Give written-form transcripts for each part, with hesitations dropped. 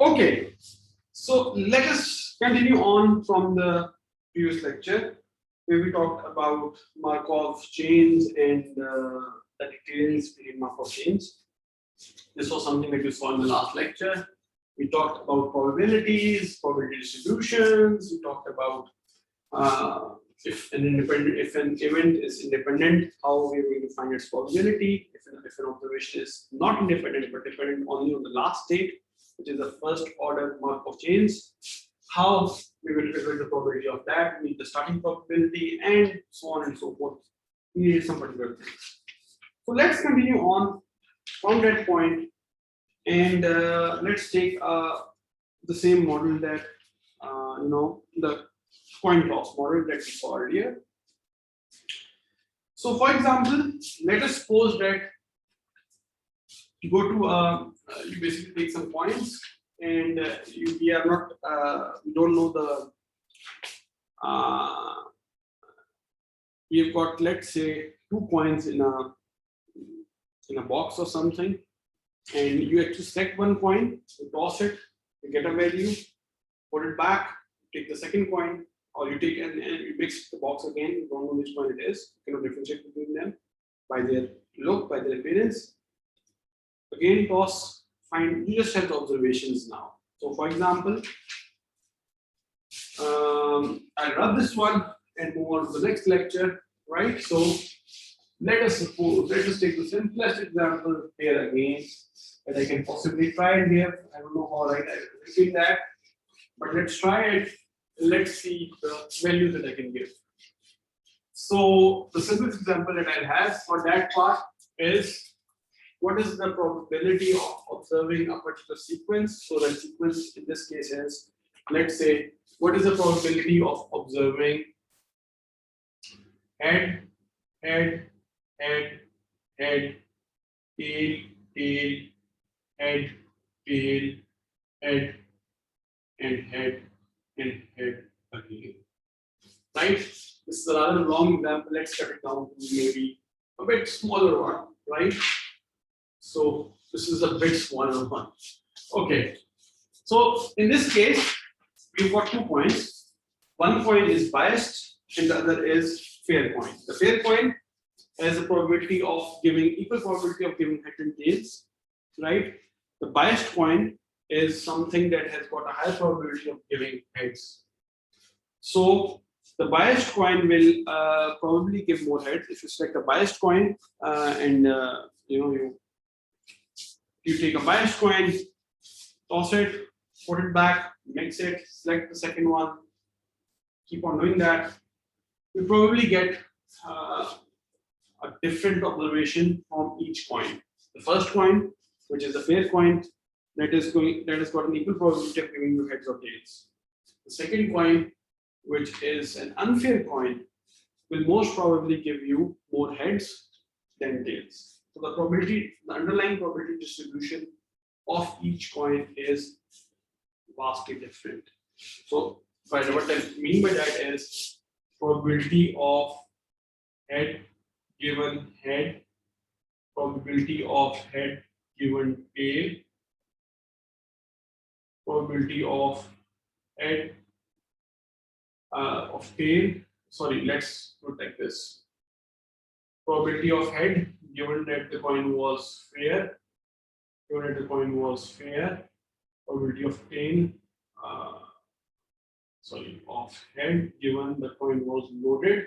Okay, so let us continue on from the previous lecture where we talked about Markov chains and the details in Markov chains. This was something that you saw in the last lecture. We talked about probabilities, probability distributions. We talked about if an event is independent, how we're going to find its probability. If an observation is not independent but dependent only on the last state, which is the first order Markov chains, how we will calculate the probability of that, we need the starting probability, and so on and so forth. We need some particular things. So let's continue on from that point, and let's take the same model that the coin toss model that we saw earlier. So, for example, let us suppose that you go to you basically take some coins, and we are not we don't know the we've got, let's say, 2 coins in a box or something, and you actually select one coin, you toss it, you get a value, put it back, take the second coin, or you take and you mix the box again. You don't know which one it is. You cannot differentiate between them by their look, by their appearance. Again, toss, find, you just have the observations now. So, for example, I'll rub this one and move on to the next lecture, right? So, let us take the simplest example here again that I can possibly try and give. I don't know how right I will repeat that, but let's try it. Let's see the value that I can give. So the simplest example that I'll have for that part is what is the probability of observing a particular sequence. So that sequence in this case is, let's say, what is the probability of observing head, head, head, head, tail, tail, head, tail, head, and head, and head again. Right? This is a rather long example. Let's cut it down to maybe a bit smaller one, right? So this is a bit smaller one. Okay. So in this case, we've got 2 coins. One coin is biased and the other is fair coin. The fair coin has a probability of giving equal probability of giving head and tails, right? The biased coin is something that has got a higher probability of giving heads. So the biased coin will probably give more heads. If you select a biased coin and you take a biased coin, toss it, put it back, mix it, select the second one, keep on doing that, you probably get a different observation from each coin. The first coin, which is a fair coin, that has got an equal probability of giving you heads or tails. The second coin, which is an unfair coin, will most probably give you more heads than tails. So the underlying probability distribution of each coin is vastly different. So what I mean by that is probability of head given head, probability of head given tail, probability of head of tail. Sorry, let's protect this. Probability of head given that the coin was fair. Given that the coin was fair. Probability of tail. Of head given the coin was loaded.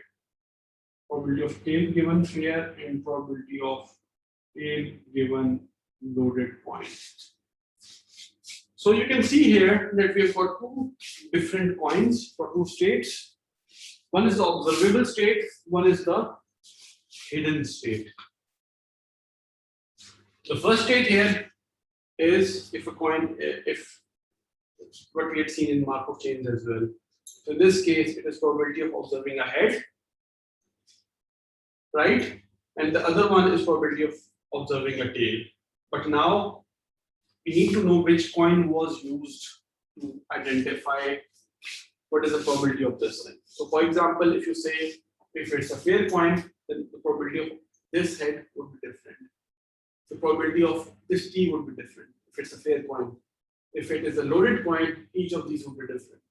Probability of tail given fair, and probability of tail given loaded coin. So you can see here that we've got 2 different coins for 2 states. One is the observable state, one is the hidden state. The first state here is if what we had seen in Markov chains as well. So in this case, it is probability of observing a head, right? And the other one is probability of observing a tail. But now we need to know which coin was used to identify what is the probability of this thing. So for example, if you say if it's a fair coin, then the probability of this head would be different. The probability of this T would be different if it's a fair coin. If it is a loaded point, each of these would be different.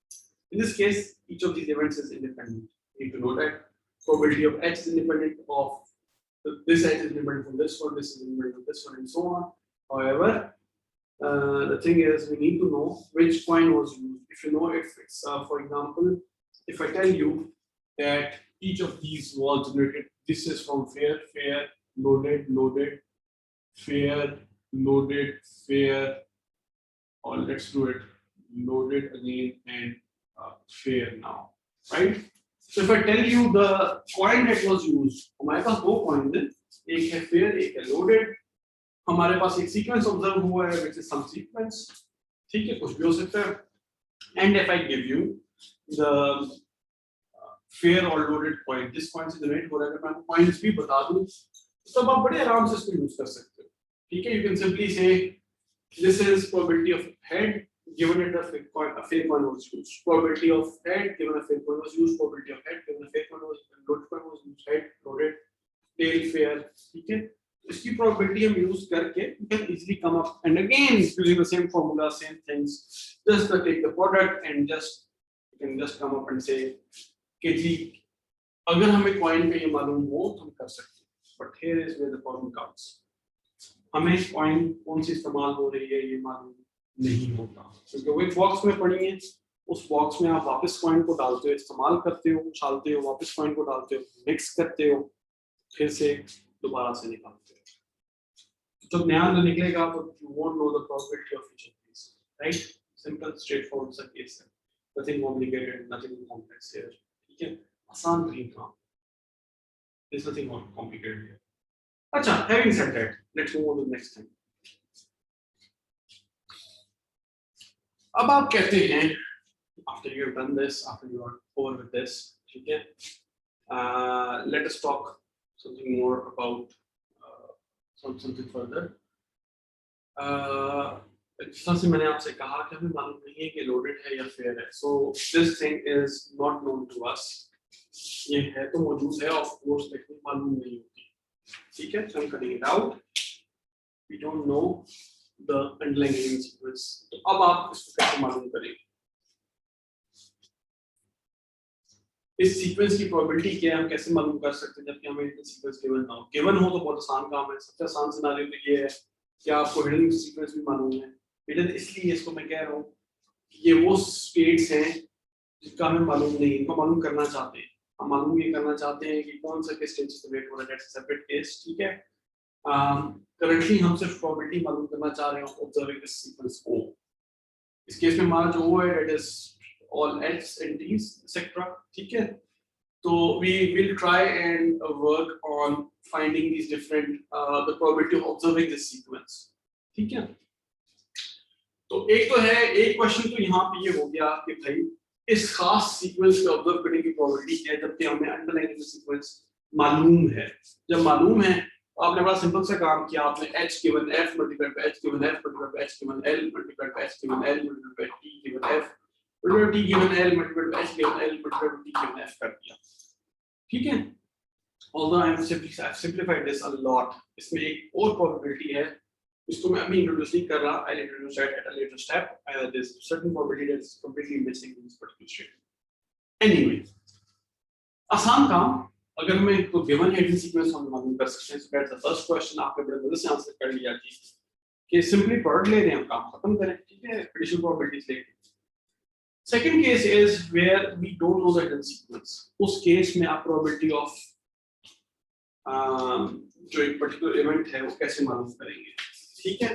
In this case, each of these events is independent. You need to know that probability of X is independent of this X is independent from this one, this is independent from this one, and so on. However, the thing is, we need to know which coin was used. If you know, if it's, for example, if I tell you that each of these was generated, this is from fair, fair, loaded, loaded, fair, loaded, fair, or let's do it loaded again and fair now, right? So if I tell you the coin that was used, हमारे पास दो coins हैं, एक है fair, एक है loaded. हमारे पास एक sequence observe हुआ है, which is some sequence, ठीक है, कुछ भी हो सकता है. And if I give you the fair or loaded coin, this coin से generate हो रहा है, अगर मैं आपको coins भी बता दूं, तब आप बड़े आराम से इसको use कर सकते हो. ठीक है, you can simply say this is probability of head given it a fair coin was used. Probability of head given a fair coin was used. Probability of head given a fair coin was loaded coin was used. Head loaded, tail fair. ठीक है, इसकी probability हम use करके you can easily come up and again using the same formula, same things. Just take the product and just you can just come up and say कि जी अगर हमें coin का ये मालूम हो तो हम कर सकते हैं. But here is where the problem comes. हमें coin कौन सी इस्तेमाल हो रही है ये मालूम नहीं होता, क्योंकि वो एक बॉक्स में पड़ी है, उस बॉक्स में आप वापस कॉइन को डालते हो, इस्तेमाल करते हो, उछालते हो, वापस कॉइन को डालते हो, मिक्स करते हो, फिर से दोबारा से निकालते हो. जब नया निकलेगा तो you won't know the probability of each of these, right? Simple, straightforward सा केस है, nothing complicated, nothing complex here. ठीक है, आसान तरीन काम. There's nothing complicated here. अच्छा, having said that, let's move on to the next thing. अब आप कहते हैं, after you have done this, after you are over with this, ठीक है, let us talk something more about something further. जिस तरह से मैंने आपसे कहा कि हमें मालूम नहीं है कि loaded है या fair है, so this thing is not known to us. ये है तो मौजूद है, of course, लेकिन मालूम नहीं होती. ठीक है, so I'm cutting it out. We don't know the underlying sequence. तो अब आप इसको कैसे मालूम करेंगे? इस सीक्वेंस की प्रोबेबिलिटी क्या है, हम कैसे मालूम कर सकते हैं जबकि हमें इतना सीक्वेंस गिवन ना हो? गिवन हो तो बहुत आसान काम है. सबसे आसान सिनेरियो तो ये है कि आपको हिडन सीक्वेंस भी मालूम है. हिडन इसलिए इसको मैं कह रहा हूँ कि ये वो स्टेट्स हैं जिसका हमें मालूम नहीं, इनको मालूम करना चाहते हैं. हम मालूम ये करना चाहते हैं कि कौन सा किस स्टेज से वेट हो रहा है, दैट्स अ सेपरेट केस. ठीक है, करंटली हम सिर्फ प्रोबेबिलिटी मालूम करना चाह रहे हैं ऑब्जर्विंग दिस सीक्वेंस O. इस केस में हमारा जो O है that is all H's and T's etc. ठीक है, तो we will try and work on finding these different the probability of observing this sequence. ठीक है, तो एक तो है, एक क्वेश्चन तो यहाँ पे ये हो गया कि भाई इस खास सीक्वेंस को ऑब्जर्व करने की प्रोबेबिलिटी क्या है जबकि हमें अंडरलाइंग सीक्वेंस मालूम है. जब मालूम है तो आपने बड़ा सिंपल सा काम किया, आपने H given F multiplied by H given F multiplied by H given L multiplied by H given L multiplied by T given F multiplied by T given L multiplied by H given L multiplied by T given F कर दिया. ठीक है, although I have simplified this a lot. इसमें एक और probability है, इसको मैं अभी इंट्रोड्यूस नहीं कर रहा. I'll introduce it at a later step. There's certain probability that is completely missing in this particular statement. Anyway, आसान काम. अगर मैं तो गिवन हिडन सीक्वेंस हम मालूम कर सकते हैं. So that's the first question. आपने बड़े मजे से आंसर कर लिया कि सिंपली प्रोडक्ट ले रहे हैं, हम काम खत्म करें. ठीक है, एडिशनल प्रोबेबिलिटीज लेके. Second case is where we don't know the hidden sequence. उस केस में आप probability of जो एक particular event है वो कैसे मालूम करेंगे? ठीक है,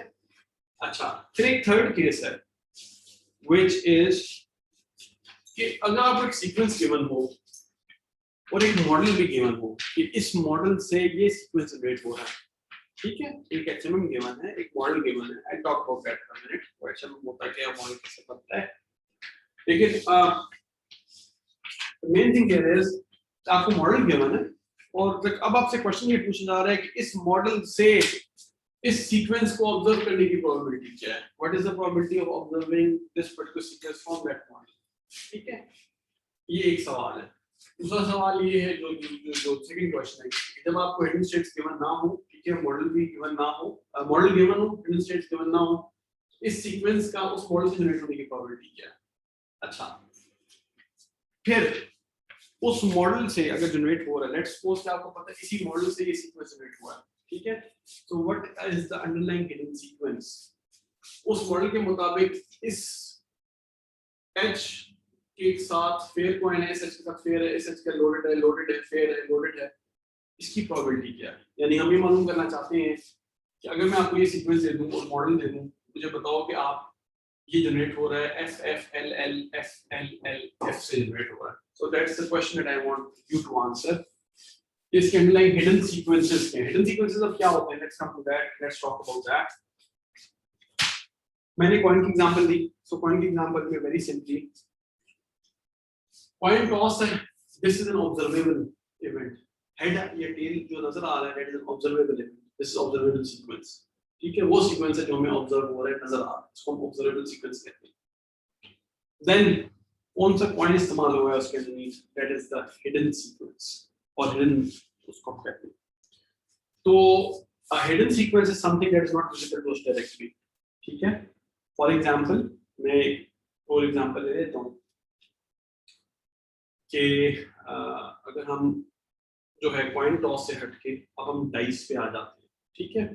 अच्छा, फिर एक थर्ड केस है which is कि अगर आप एक सीक्वेंस गिवन हो और एक मॉडल भी गिवन हो कि इस मॉडल से ये सीक्वेंस जनरेट हो रहा है. ठीक है, एक HMM गिवन है, एक मॉडल गिवन है. I talk about that for a minute. वो HMM होता है क्या, मॉडल कैसे बनता है. लेकिन मेन थिंग हियर इज आपको मॉडल गिवन है और अब आपसे क्वेश्चन ये पूछा जा रहा है कि इस मॉडल से इस सीक्वेंस को ऑब्जर्व करने की प्रोबेबिलिटी क्या है. What is the probability of observing this particular sequence from that model. ठीक है, ये एक सवाल है. दूसरा सवाल ये है जो सेकंड क्वेश्चन है कि जब आपको हिडन स्टेट्स गिवन ना हो, ठीक है, मॉडल भी गिवन ना हो, मॉडल गिवन हो, हिडन स्टेट्स गिवन ना हो, इस सीक्वेंस का उस मॉडल से जनरेट होने की प्रोबेबिलिटी क्या है। अच्छा, फिर उस मॉडल से अगर जनरेट हो रहा है, लेट्स सपोज कि आपको पता है इसी मॉडल से ये सीक्वेंस जनरेट हुआ है, ठीक है, तो what is the underlying hidden sequence, उस मॉडल के मुताबिक इस H के साथ फेयर कॉइन है, SH के साथ फेयर है, SH का लोडेड है, फेयर है, लोडेड है, इसकी प्रोबेबिलिटी क्या है। यानी हम ये मालूम करना चाहते हैं कि अगर मैं आपको ये सीक्वेंस दे दूं और मॉडल दे दूं, मुझे बताओ कि आप ये जनरेट हो रहा है F F L L F L L F से जनरेट हो रहा है। So that's the question that I want you to answer. इसके अंडरलाइंग हिडन सीक्वेंसेस क्या हैं? हिडन सीक्वेंसेस अब क्या होते हैं? Let's come to that. Let's talk about that. मैंने कॉइन की एग्जांपल दी, सो कॉइन की एग्जांपल में वेरी सिंपली कॉइन टॉस है, this is an observable event, head या टेल जो नजर आ रहा है that is an observable event, this is observable sequence, ठीक है, वो सीक्वेंस है जो हमें ऑब्जर्व हो रहा है, नजर आ रहा है, इसको हम ऑब्जर्वेबल सीक्वेंस कहते हैं। देन कौन सा कॉइन इस्तेमाल हुआ है उसके अंदर, that is the hidden sequence और हिडन उसको हम कहते हैं। तो a hidden sequence is something that is not visible to us directly, ठीक है। फॉर एग्जाम्पल मैं एक और एग्जाम्पल ले लेता हूँ कि अगर हम जो है कॉइन टॉस से हटके अब हम डाइस पे आ जाते हैं, ठीक है,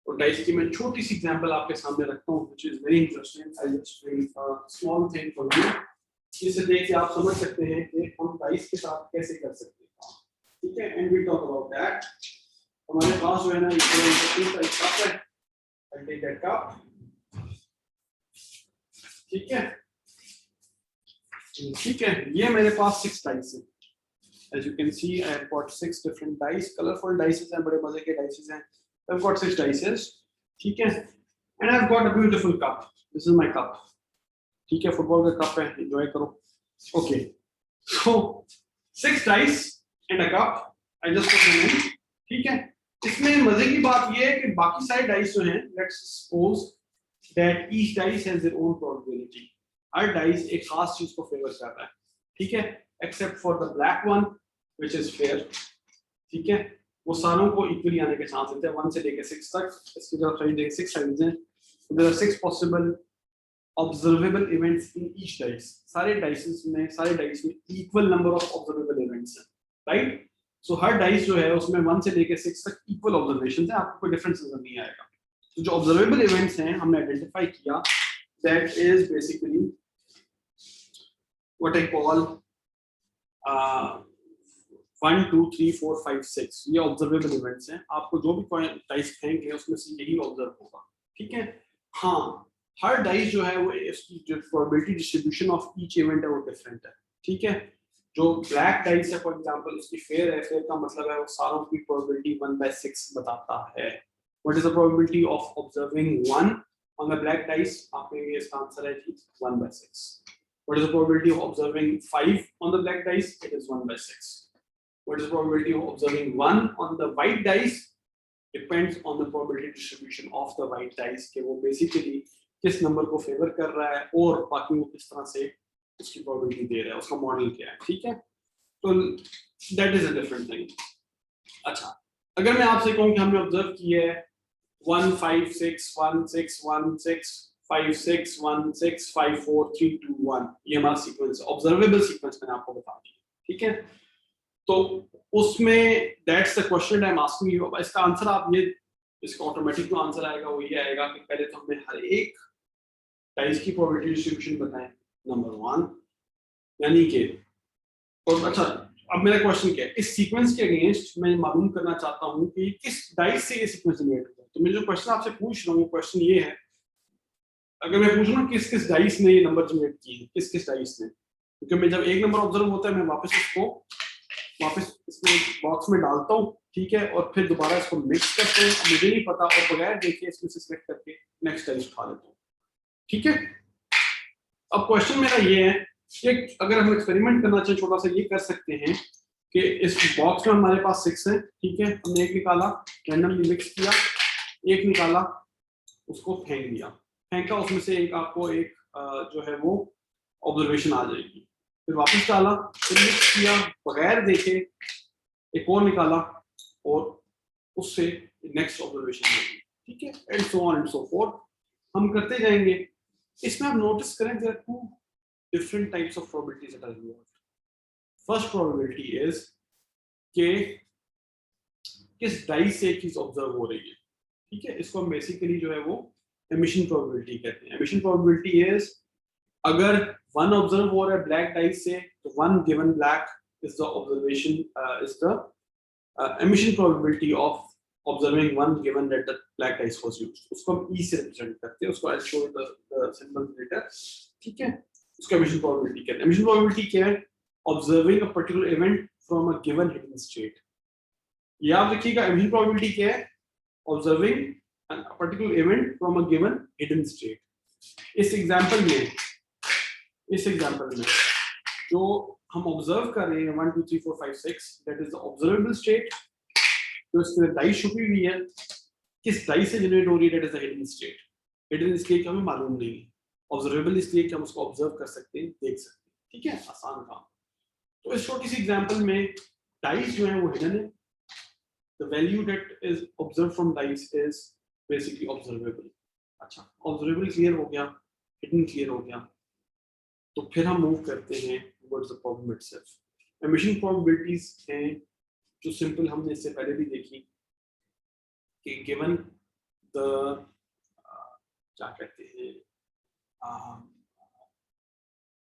और डाइस की मैं छोटी सी एग्जांपल आपके सामने रखता हूँ which is very interesting. I just made a small thing for you, इसे देख के आप समझ सकते हैं कि हम डाइस के साथ कैसे कर सकते हैं, ठीक है, and we talk about that. हमारे पास जो है ना ये कप है, आई टेक दैट कप, ठीक है, ठीक है, ये मेरे पास 6 डाइस है, as you can see I have got 6 different dice, colorful dice हैं, बड़े मजे के dice हैं, I've got 6 dice, ठीक है, and I've got a beautiful cup, this is my cup, ठीक है, फुटबॉल का कप है, enjoy करो, okay, so 6 dice and a cup, I just put them in, ठीक है। इसमें मजे की बात ये है कि बाकी सारे डाइस जो हैं, let's suppose that each dice has their own probability, her dice एक खास चीज को फेवर कर रहा है, ठीक है, except for the black one which is fair, ठीक है, वो सारों को इक्वली आने के चांस होते हैं 1 से लेकर 6 तक, इसकी जो साइड है 6 साइड्स हैं, so there are 6 possible observable events in each dice, सारे डाइसेस में equal number of observable events हैं, राइट। सो हर डाइस जो है उसमें 1 से लेकर 6 तक इक्वल ऑब्जर्वेशंस हैं, आपको कोई डिफरेंस नजर नहीं आएगा। तो जो ऑब्जर्वेबल इवेंट्स हैं हमने आइडेंटिफाई किया, that is basically what I call 1 2 3 4 5 6, ये ऑब्जर्वेबल इवेंट्स हैं, आपको जो भी डाइस फेंकेंगे उसमें से यही ऑब्जर्व होगा, ठीक है। हाँ, हर डाइस जो है वो इसकी जो probability distribution of each event है वो डिफरेंट है, ठीक है। जो ब्लैक डाइस है फॉर एग्जांपल उसकी फेयर है, फेयर का मतलब है वो सारों की प्रोबेबिलिटी 1/6 बताता है। What is the probability of observing 1 on the black dice, आपके लिए इसका आंसर है जी 1/6। What is the probability of observing 5 on the black dice, it is 1/6। What is the probability of observing 1 on the white dice? Depends on the probability distribution of the white dice कि वो basically किस number को favour कर रहा है और बाकी वो किस तरह से उसकी probability दे रहा है, उसका मॉडल क्या है, ठीक है। तो that is a different thing। अच्छा, अगर मैं आपसे कहूँ कि हमने ऑब्जर्व किया है 1 5 6 1 6 1 6 5 6 1 6 5 4 3 2 1, ये हमारा सीक्वेंस है, ऑब्जर्वेबल सीक्वेंस मैंने आपको बता दिया, ठीक है। तो उसमें that's the question I am asking you. इसका आंसर आप ये, इसका ऑटोमेटिक जो आंसर आएगा वो ये आएगा कि पहले तो हमें हर एक डाइस की प्रोबेबिलिटी डिस्ट्रीब्यूशन बताएं, नंबर 1, यानी कि, और अच्छा अब मेरा क्वेश्चन क्या है, इस सीक्वेंस के अगेंस्ट मैं मालूम करना चाहता हूं कि किस डाइस से ये सीक्वेंस जनरेट होता है। तो मैं जो क्वेश्चन आपसे पूछ रहा हूँ क्वेश्चन ये है, अगर मैं पूछूं किस किस डाइस ने ये नंबर जनरेट किए, किस किस डाइस ने, क्योंकि मैं जब एक नंबर ऑब्जर्व होता है मैं वापस इसमें बॉक्स में डालता हूँ, ठीक है, और फिर दोबारा इसको मिक्स करते हैं, मुझे नहीं पता, और बगैर देखे इसमें से सिलेक्ट करके नेक्स्ट डाइस उठा लेता हूँ, ठीक है। अब क्वेश्चन मेरा ये है कि अगर हम एक्सपेरिमेंट करना चाहें छोटा सा, ये कर सकते हैं कि इस बॉक्स में हमारे पास 6 है, ठीक है, हमने एक निकाला, रैंडमली मिक्स किया, एक निकाला, उसको फेंका, उसमें से एक आपको एक जो है वो ऑब्जर्वेशन आ जाएगी, फिर वापस डाला, फिर मिक्स किया, बगैर देखे एक और निकाला और उससे नेक्स्ट ऑब्जर्वेशन होगी, ठीक है, and so on and so forth. हम करते जाएंगे। इसमें आप नोटिस करें there are two different types of probabilities that are involved. First probability is कि किस डाइस से एक चीज ऑब्जर्व हो रही है, ठीक है, इसको हम बेसिकली जो है वो एमिशन प्रोबेबिलिटी कहते हैं। एमिशन प्रोबेबिलिटी इज अगर वन ऑब्जर्व हो रहा है ब्लैक डाइस से तो one given black is the observation is the emission probability of observing one given that the black dice was used, उसको हम E से represent करते हैं, उसको I'll show the symbol later, ठीक है। उसको emission probability कहते हैं। emission probability क्या है? Observing a particular event from a given hidden state। ये आप देखिएगा emission probability क्या है? Observing a particular event from a given hidden state। इस एग्जांपल में जो हम ऑब्जर्व कर रहे हैं 1 2 3 4 5 6 that is the observable state, जो इसमें डाइस छुपी हुई है किस डाइस से जनरेट हो रही है, that is the hidden state. Hidden इसलिए कि हमें मालूम नहीं है, ऑब्जर्वेबल इसलिए कि हम उसको ऑब्जर्व कर सकते हैं, देख सकते हैं, ठीक है, आसान काम। तो इस छोटी सी एग्जांपल में डाइस जो है वो हिडन है, the value that is observe from dice is basically observable. अच्छा, ऑब्जर्वेबल क्लियर हो गया, हिडन क्लियर हो गया, तो फिर हम मूव करते हैं towards the problem itself. Emission probabilities हैं जो सिंपल हमने इससे पहले भी देखी कि गिवन द क्या कहते हैं,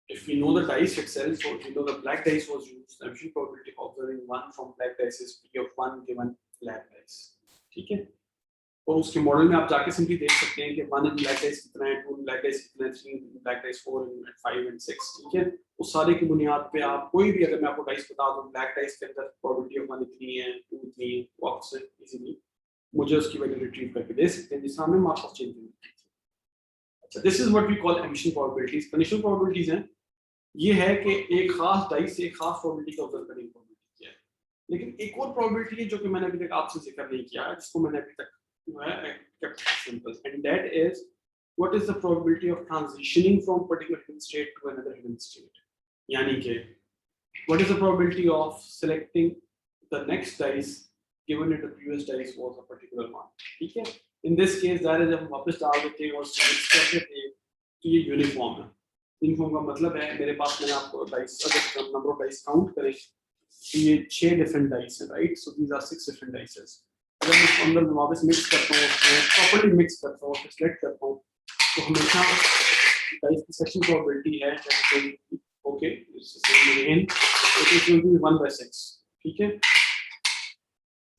if we know the dice itself, so we know the black dice was used, the emission probability of observing one from black dice is P of one given black dice, ठीक है। और उसके model में आप जाके simply देख सकते हैं कि 1 इन ब्लैक डाइस कितना है, 2 इन ब्लैक डाइस कितना है, 3 इन ब्लैक डाइस 4 एंड 5 एंड 6, ठीक है। उस सारे की बुनियाद पे आप कोई भी, अगर मैं आपको डाइस बता दूं ब्लैक डाइस के अंदर प्रोबेबिलिटी ऑफ 1 इतनी है, 2 इतनी है, वो आप से इजीली मुझे उसकी वैल्यू रिट्रीव करके दे सकते हैं, जिससे हमें मार्क्स ऑफ चेंज मिलती है। अच्छा, this is what we call emission probabilities. Conditional probabilities हैं, ये है कि एक खास डाइस से एक खास प्रोबेबिलिटी का ऑब्जर्व करने की प्रोबेबिलिटी क्या है। लेकिन एक और प्रोबेबिलिटी है जो कि मैंने अभी तक आपसे जिक्र नहीं किया, जिसको मैंने अभी तक kept simple, and that is what is the probability of transitioning from particular hidden state to another hidden state। यानी कि what is the probability of selecting the next dice given that the previous dice was a particular one, ठीक है। in this case दायरे जब हम वापस डाल देते हैं और mix कर देते हैं तो ये यूनिफॉर्म है। यूनिफॉर्म का मतलब है मेरे पास, मैंने आपको डाइस, अगर नंबर ऑफ डाइस काउंट करें तो ये 6 डिफरेंट डाइस हैं, right. So these are 6 different dices. अगर मैं इसको अंदर वापस मिक्स करता हूँ, प्रॉपर्ली मिक्स करता हूँ, सिलेक्ट करता हूँ, तो हमेशा डाइस की सेक्शन प्रोबेबिलिटी है okay, again it is going to be 1/6, ठीक है।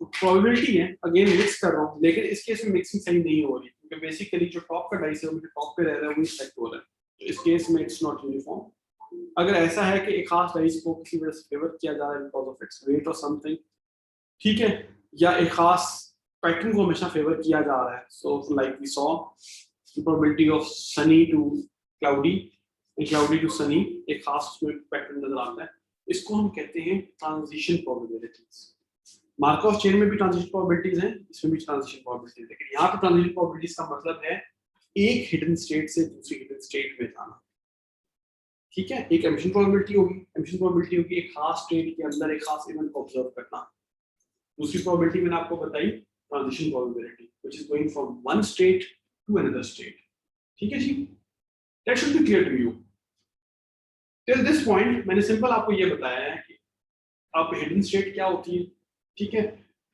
तो प्रोबेबिलिटी है, अगेन मिक्स कर रहा हूँ, लेकिन इस केस में मिक्सिंग सही नहीं हो रही क्योंकि बेसिकली जो टॉप का डाइस है वो टॉप पे रह रहा है, वही सेलेक्ट हो रहा है, तो इस केस में इट्स नॉट यूनिफॉर्म। अगर ऐसा है कि एक खास डाइस को किसी वजह से फेवर किया जा रहा है बिकॉज ऑफ इट्स वेट और समथिंग, ठीक है, या एक खास पैटर्न को हमेशा फेवर किया जा रहा है, so like we saw probability of sunny to cloudy, cloudy to sunny, एक खास पैटर्न नजर आता है, इसको हम कहते हैं ट्रांजिशन प्रोबेबिलिटीज। मार्कोव चेन में भी ट्रांजिशन प्रोबेबिलिटीज हैं, इसमें भी ट्रांजिशन प्रोबेबिलिटीज, लेकिन यहाँ पे ट्रांजिशन प्रोबेबिलिटीज का मतलब है एक हिडन स्टेट से दूसरी हिडन स्टेट में जाना, ठीक है। एक एमिशन प्रोबेबिलिटी होगी, एमिशन प्रोबेबिलिटी होगी एक खास स्टेट के अंदर एक खास इवेंट को ऑब्जर्व करना। दूसरी प्रोबेबिलिटी मैंने आपको बताई transition probability which is going from one state to another state, ठीक है जी। That should be clear to you. Till this point मैंने सिंपल आपको ये बताया है कि आप हिडन स्टेट क्या होती है, ठीक है।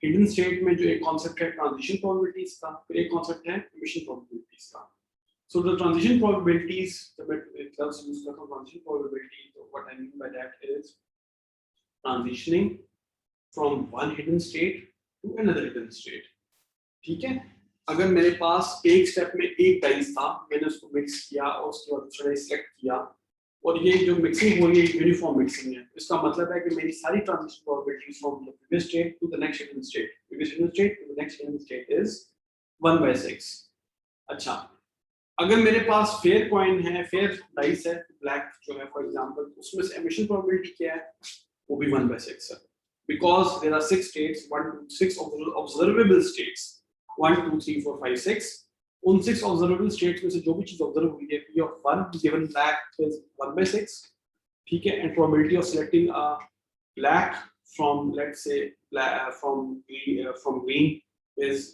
हिडन स्टेट में जो एक कॉन्सेप्ट है ट्रांजिशन प्रोबेबिलिटीज का, फिर एक कॉन्सेप्ट है एमिशन प्रोबेबिलिटीज का। So the transition probabilities, the terms used for transition probability, so what I mean by that is transitioning from one hidden state to another hidden state, ठीक है। अगर मेरे पास एक स्टेप में एक डाइस था, मैंने उसको मिक्स किया और उसके बाद दूसरा डाइस सेलेक्ट किया, और ये जो मिक्सिंग हो रही है यूनिफॉर्म मिक्सिंग है, इसका मतलब है कि मेरी सारी transition probabilities from the previous state to the next hidden state, previous hidden state to the next hidden state is 1/6। अच्छा, अगर मेरे पास फेयर कॉइन है, फेयर डाइस है, ब्लैक जो है फॉर एग्जांपल, उसमें से एमिशन प्रोबेबिलिटी क्या है, वो भी 1/6 है, because there are 6 states, 1 2 6 observable states, 1 2 3 4 5 6। उन 6 ऑब्जर्वेबल स्टेट्स में से जो भी चीज ऑब्जर्व हुई है P of 1 given black is 1/6, ठीक है। And probability of selecting a black from let's say from green is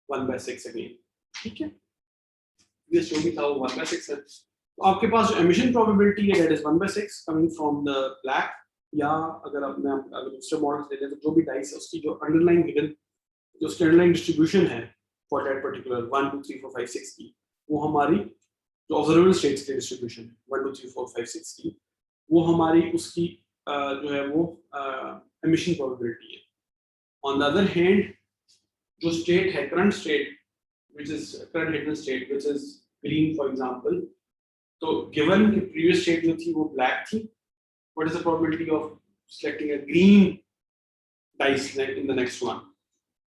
1/6 again, ठीक है। प्रीवियस जो भी था वो 1/6 है। तो आपके पास जो एमिशन प्रोबेबिलिटी है that is 1/6 coming from the black, या अगर अगर दूसरे मॉडल्स लेते हैं तो जो भी डाइस है उसकी जो अंडरलाइन हिडन जो उसकी अंडरलाइन डिस्ट्रीब्यूशन है फॉर दैट पर्टिकुलर 1 2 3 4 5 6 की, वो हमारी जो ऑब्जर्वेबल स्टेट्स की डिस्ट्रीब्यूशन है 1 2 3 4 5 6 की, वो हमारी उसकी जो है वो एमिशन प्रोबेबिलिटी है। ऑन द अदर हैंड जो स्टेट है current state which is current hidden state which is green for example, तो given कि previous state जो थी वो black थी, what is the probability of selecting a green dice in the next one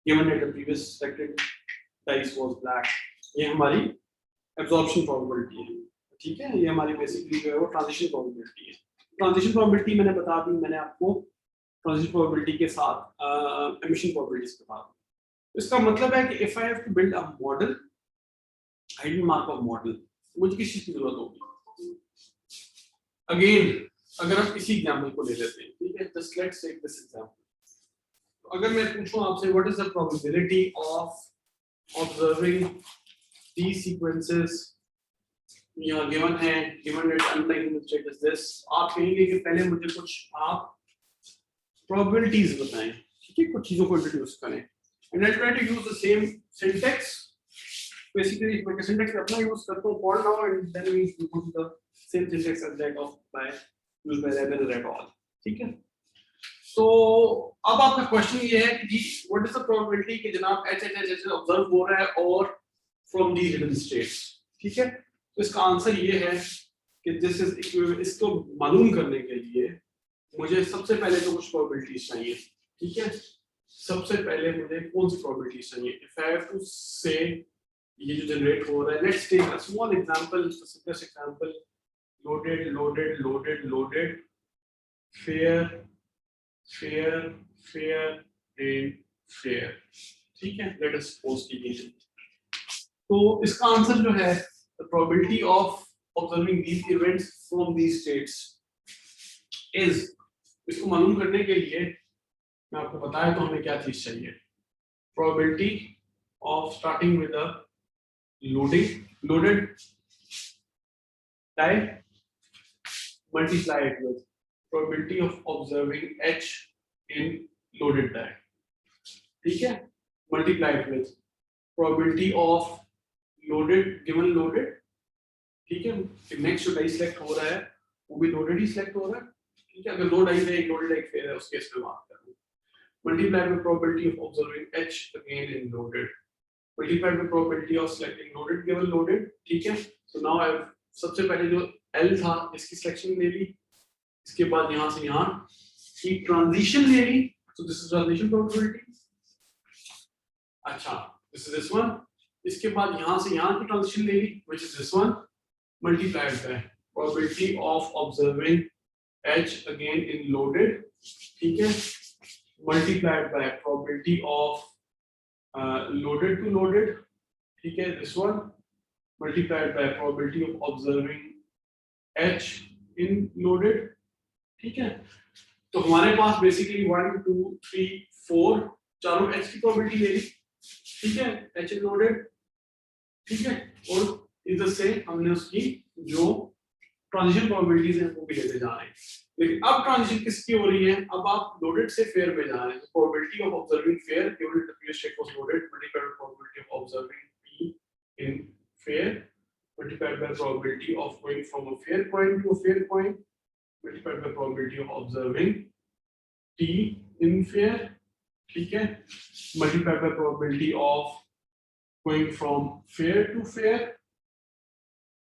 given that the previous selected dice was black? ये हमारी absorption probability है, ठीक है। ये हमारी basically जो है वो transition probability है। transition probability मैंने बता दी, मैंने आपको transition probability के साथ emission probabilities बता दी। इसका मतलब है कि if I have to build a model, hidden Markov model, मुझे किस चीज की जरूरत होगी? अगेन अगर आप इसी एग्जांपल को ले लेते हैं, ठीक है, just let's take this example. अगर मैं पूछूं आपसे what is the probability of observing these sequences, यहाँ गिवन है, given that unlike state is this, आप कहेंगे कि पहले मुझे कुछ आप प्रोबेबिलिटीज बताएं, ठीक है, कुछ चीजों को इंट्रोड्यूस करें, and I try to use the same syntax. Basically, मैं syntax अपना use करता हूँ for now, and then we go to the same syntax as that of by used by Rabin et al. ठीक है? तो अब आपका क्वेश्चन ये है कि what is the probability कि जनाब HHHH observe हो रहा है और from these hidden states, ठीक है? तो इसका आंसर ये है कि this is equivalent, इसको मालूम करने के लिए मुझे सबसे पहले तो कुछ probabilities चाहिए, ठीक है? सबसे पहले मुझे कौन सी प्रोबेबिलिटी चाहिए? If I have to say ये जो जनरेट हो रहा है, let's take a small example, simplest example, loaded loaded loaded loaded fair fair fair and fair, ठीक है, लेट अस सपोज की ये, तो इसका आंसर जो है the probability of observing these events from these states is, इसको मालूम करने के लिए मैं आपको बताया तो हमें क्या चीज चाहिए? Probability of starting with a loaded die multiply it with probability of observing H in loaded die, ठीक है, multiply it with probability of loaded given loaded, ठीक है, नेक्स्ट जो डाई सिलेक्ट हो रहा है वो भी लोडेड ही सिलेक्ट हो रहा है, ठीक है, अगर दो डाई है, एक लोडेड एक फेयर है, उस केस में बात कर रहा हूं, multiplied with probability of observing H again in loaded, multiplied with probability of selecting loaded given loaded, ठीक है। So now I have सबसे पहले जो L था इसकी सिलेक्शन ले ली, इसके बाद यहाँ से यहाँ की ट्रांजिशन ले ली, so this is transition probability, अच्छा this is this one, इसके बाद यहाँ से यहाँ की ट्रांजिशन ले ली which is this one, multiplied by probability of observing H again in loaded, ठीक है, multiplied by probability of loaded to loaded, ठीक है, this one multiplied by probability of observing H in loaded, ठीक है। तो हमारे पास basically 1 2 3 4 चारों H की प्रोबेबिलिटी ले ली, ठीक है, H in loaded, ठीक है, और इधर से हमने उसकी जो ट्रांजिशन प्रोबेबिलिटीज हैं वो भी लेते जा रहे हैं। लेकिन अब ट्रांजिशन किसकी हो रही है? अब आप लोडेड से फेयर पे जा रहे हैं, probability of observing fair given the previous state was loaded multiplied by probability of observing P in fair multiplied by probability of going from a fair point to a fair point multiplied by probability of observing T in fair, ठीक है, multiplied by probability of going from fair to fair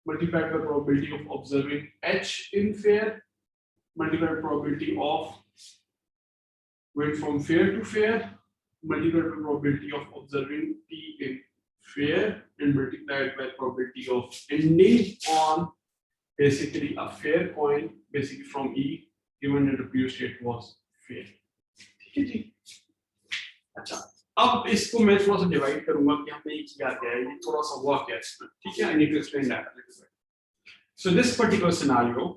multiplied by probability of observing H in fair multiplied by probability of going from fair to fair multiplied by probability of observing T in fair and multiplied by probability of ending on basically a fair point basically from E given that the previous state was fair, ठीक है जी। अच्छा, अब इसको मैं थोड़ा सा divide करूंगा कि हमने ये किया क्या है, ये थोड़ा सा हुआ क्या है इसमें, ठीक है, I need to explain that a little bit. So this particular scenario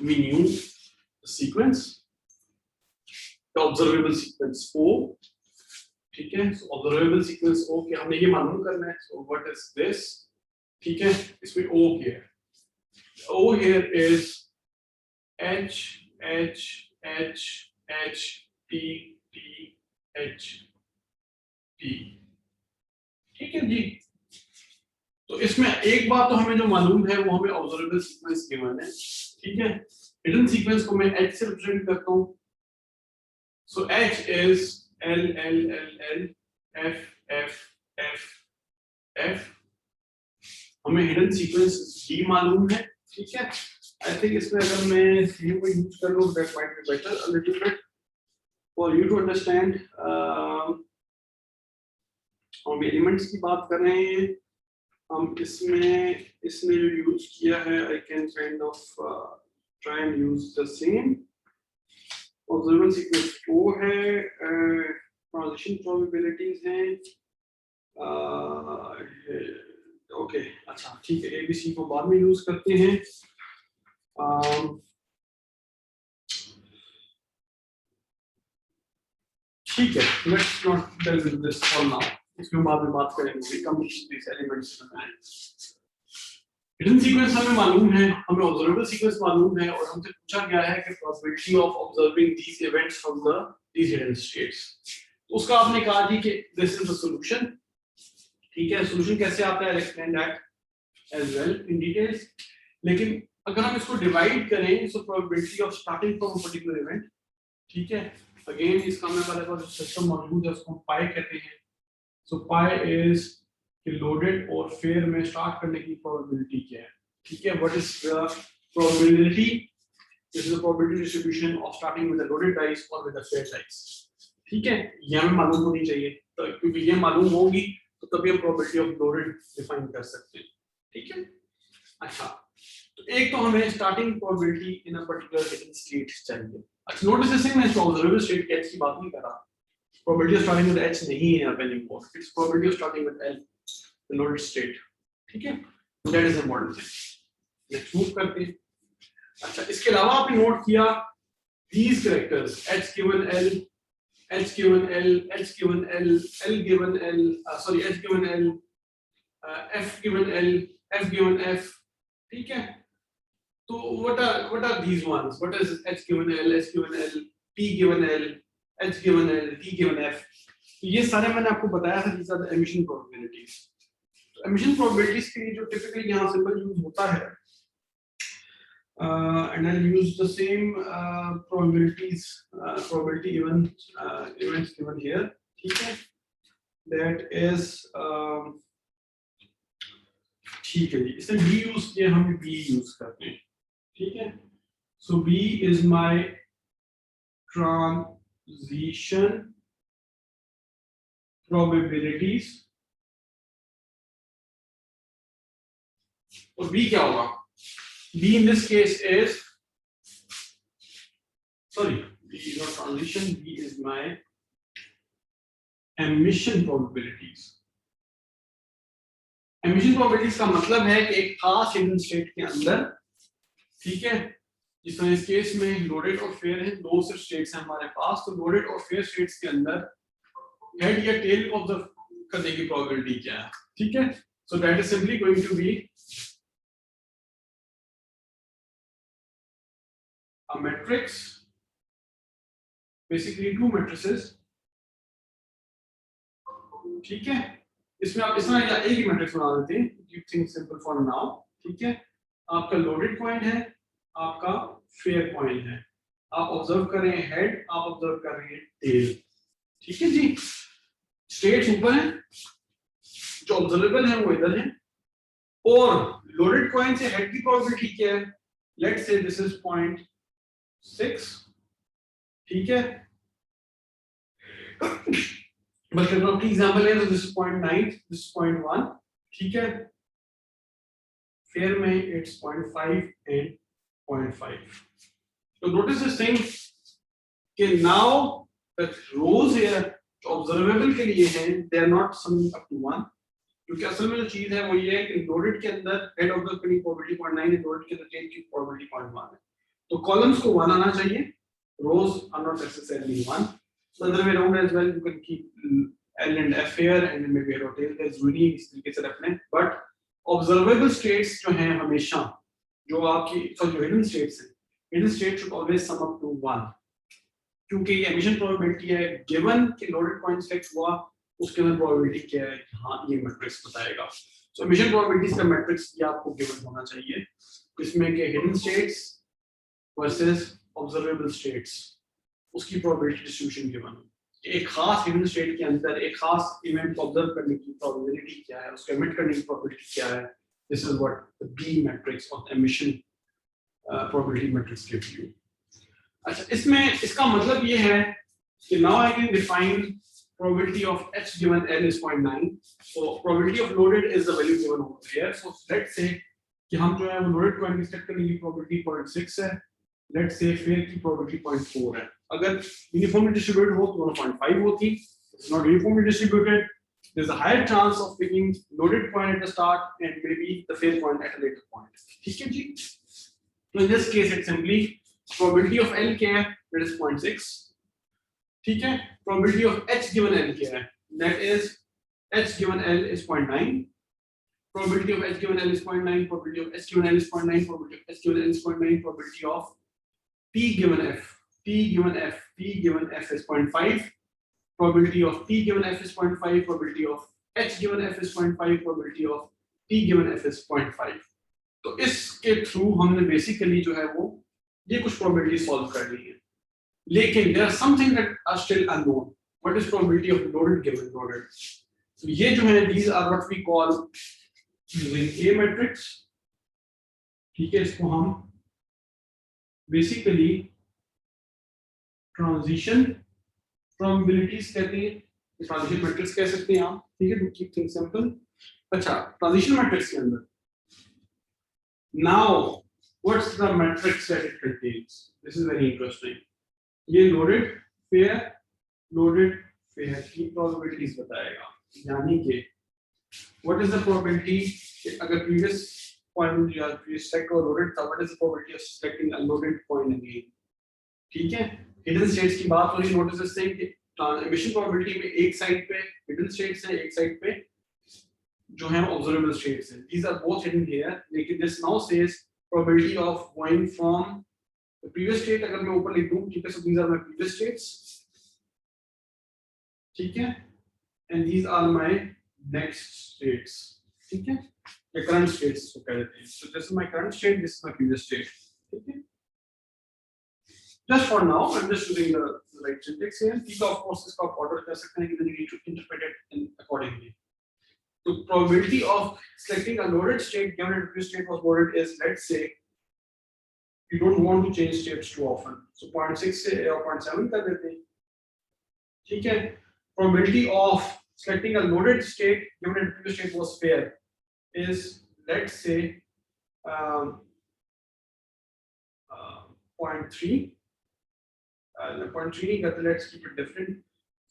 we knew the sequence, the observable sequence O, ठीक है, so observable sequence O कि हमने ये मालूम करना है, so what is this? ठीक है, इसमें O here, O here is H H H H T T H T, ठीक है जी। तो इसमें एक बात तो हमें जो मालूम है वो हमें ऑब्जर्वेबल सीक्वेंस गिवन है, ठीक है। हिडन सीक्वेंस को मैं H से रिप्रेजेंट करता हूं, सो H is L L L L F F F F, हमें हिडन सीक्वेंस D मालूम है, ठीक है। आई थिंक इसमें अगर मैं C को यूज कर लूं that might be better a little bit for you to understand. हम एलिमेंट्स की बात कर रहे हैं, हम इसमें जो यूज किया है I can kind of try and use the same observable sequence O है, ट्रांजिशन प्रोबेबिलिटीज हैं, ओके अच्छा ठीक है, ABC को बाद में यूज करते हैं। ठीक है, let's not deal with this for now, इसमें बाद में बात करेंगे कम दिस एलिमेंट्स में। हिडन सीक्वेंस हमें मालूम है, हमें ऑब्जर्वेबल सीक्वेंस मालूम है, और हमसे पूछा गया है कि probability of observing these events from the these hidden states. तो उसका आपने कहा जी कि दिस इज द सॉल्यूशन, ठीक है। सॉल्यूशन कैसे आता है, explain that as well in details. लेकिन अगर हम इसको डिवाइड करें, so probability of starting from a particular event, ठीक है, अगेन इसका हमें हमारे पास जो सिस्टम मौजूद है उसको पाई कहते हैं। सो पाई इज लोडेड और फेयर में स्टार्ट करने की प्रोबेबिलिटी क्या है, ठीक है। What is the probability, this is the probability distribution of starting with the loaded dice और विद द फेयर डाइस, ठीक है। ये हमें मालूम होनी चाहिए, तो क्योंकि ये मालूम होगी तो तभी हम प्रोबेबिलिटी ऑफ लोडेड डिफाइन कर सकते हैं, ठीक है। अच्छा, तो एक तो हमें starting probability in a particular given state चाहिए। अच्छा, नोटिस दिस, मैं ऑब्जर्वेबल स्टेट के H की बात नहीं कर रहा, probability of starting with H नहीं है यहाँ पे anymore, it's probability of starting with L, the loaded state, ठीक है, that is important thing. Next move करते हैं। अच्छा, इसके अलावा आपने नोट किया these characters H given L, H given L, H given L, L given L, sorry H given L, F given L, F given F, ठीक है। तो what are these ones? What is H given L, H given L, T given L, H given L, T given F? तो ये सारे मैंने आपको बताया था, these are the emission probabilities। तो emission probabilities के लिए जो typically यहाँ सिंबल यूज होता है, and I'll use the same probabilities, probability events given here, ठीक है। That is ठीक है जी, इसने B यूज किया, हम B यूज करते हैं, ठीक है। So B is my transition probabilities, और B क्या होगा, B in this case is, sorry, B is not transition, B is my emission probabilities। emission probabilities का मतलब है कि एक खास हिडन स्टेट के अंदर, ठीक है, जिस तरह इस केस में लोडेड और फेयर है, दो सिर्फ स्टेट्स हैं हमारे पास, तो लोडेड और फेयर स्टेट्स के अंदर हेड या टेल को ऑब्जर्व करने की प्रोबेबिलिटी क्या है, ठीक है। So that is simply going to be a matrix, basically two matrices, ठीक है। इसमें आप इस तरह एक ही मैट्रिक्स बना देते हैं, keep things simple for now, ठीक है। आपका लोडेड पॉइंट है, आपका फेयर पॉइंट है, आप ऑब्जर्व कर रहे हैं हेड, आप ऑब्जर्व कर रहे हैं टेल, ठीक है जी। स्टेट्स ऊपर हैं, जो ऑब्जर्वेबल है वो इधर है, और लोडेड पॉइंट से हेड की प्रोबेबिलिटी क्या है, लेट्स से दिस इज 0.6, ठीक है। बल्कि अगर आपकी एग्जांपल है तो दिस इज 0.9, दिस इज 0.1, ठीक है। फेयर में इट्स 0.5 एंड 0.5। तो नोटिस दिस थिंग कि now the rows here observable के लिए हैं, they are not summing up to 1, क्योंकि असल में जो चीज है वो ये है कि लोडेड के अंदर हेड ऑब्जर्व करने की प्रोबेबिलिटी 0.9 है, लोडेड के अंदर टेल की प्रोबेबिलिटी 0.1 है। तो कॉलम्स को 1 आना चाहिए, rows are not necessarily 1. So other way around as well, you can keep L and F here and maybe rotate as unique इस तरीके से रखना है, but ऑब्जर्वेबल स्टेट्स जो हैं हमेशा, जो आपकी जो हिडन स्टेट्स हैं, hidden state should always sum up to 1, क्योंकि ये एमिशन प्रोबेबिलिटी है, गिवन कि लोडेड पॉइंट सेलेक्ट हुआ उसके अंदर प्रोबेबिलिटी क्या है, हाँ ये मैट्रिक्स बताएगा। सो एमिशन प्रोबेबिलिटीज का मैट्रिक्स ये आपको गिवन होना चाहिए, इसमें के hidden states versus observable states, उसकी प्रोबेबिलिटी डिस्ट्रीब्यूशन गिवन। एक खास हिडन स्टेट के अंदर एक खास इवेंट को ऑब्जर्व करने की प्रोबेबिलिटी क्या है, उसको एमिट करने की प्रोबेबिलिटी क्या है, this is what the B matrix of emission probability matrix give you. अच्छा, इसमें इसका मतलब ये है कि now I can define probability of h given l is 0.9, so probability of loaded is the value given over here, so let's say कि हम जो है वो loaded पॉइंट की सेलेक्ट करने की probability 0.6 है, let's say fail की probability 0.4 है। अगर uniformly distributed हो तो 0.5 होती, it's not uniformly distributed, there's a higher chance of picking loaded point at the start and maybe the fail point at a later point। ठीक है जी, so in this case it's simply probability of l क्या है, that is 0.6, ठीक है। probability of h given l क्या है, that is h given l is 0.9, probability of h given l is 0.9, probability of h given l is 0.9, probability of h given l is 0.9, probability of p given f, p given f, p given f is 0.5, probability of p given f is 0.5, probability of h given f is 0.5, probability of p given f is 0.5। तो इसके through हमने basically जो है वो ये कुछ probability solve कर ली है, लेकिन there are something that are still unknown. What is probability of loaded given loaded? So ये जो है these are what we call using A matrix, ठीक है, इसको हम basically transition probabilities कहते हैं, transition matrix कह सकते हैं आप, ठीक है, to keep things simple। अच्छा, transition matrix के अंदर now what's the matrix that it contains? This is very interesting। ये लोडेड फेयर की प्रोबेबिलिटीज बताएगा, यानी कि व्हाट इज द प्रोबेबिलिटी अगर प्रीवियस पॉइंट या प्रीवियस सेट को लोडेड था, what is the probability of selecting a loaded point again. ठीक है, हिडन स्टेट्स की बात हो रही, नोटिस दिस थिंग कि एमिशन प्रोबेबिलिटी में एक साइड पे हिडन स्टेट्स है, एक साइड पे जो है ऑब्जर्वेबल स्टेट्स है, these are both hidden here, लेकिन this now says probability of going from the previous state अगर मैं ऊपर लिख दूं, ठीक है, so these are my previous states, ठीक है, and these are my next states, ठीक है, या current states इसको कह देते हैं, so this is my current state, this is my previous state, ठीक है। Just for now I'm just using the right syntax here, ठीक है, of course इसका order कर सकते हैं कि then you need to interpret it accordingly। तो probability of selecting a loaded state given a previous state was loaded is, let's say you don't want to change states too often, so 0.6 से 0.7 कर देते हैं, ठीक है। probability of selecting a loaded state given a previous state was fair is, let's say 0.3, 0.3 नहीं करते, let's keep it different,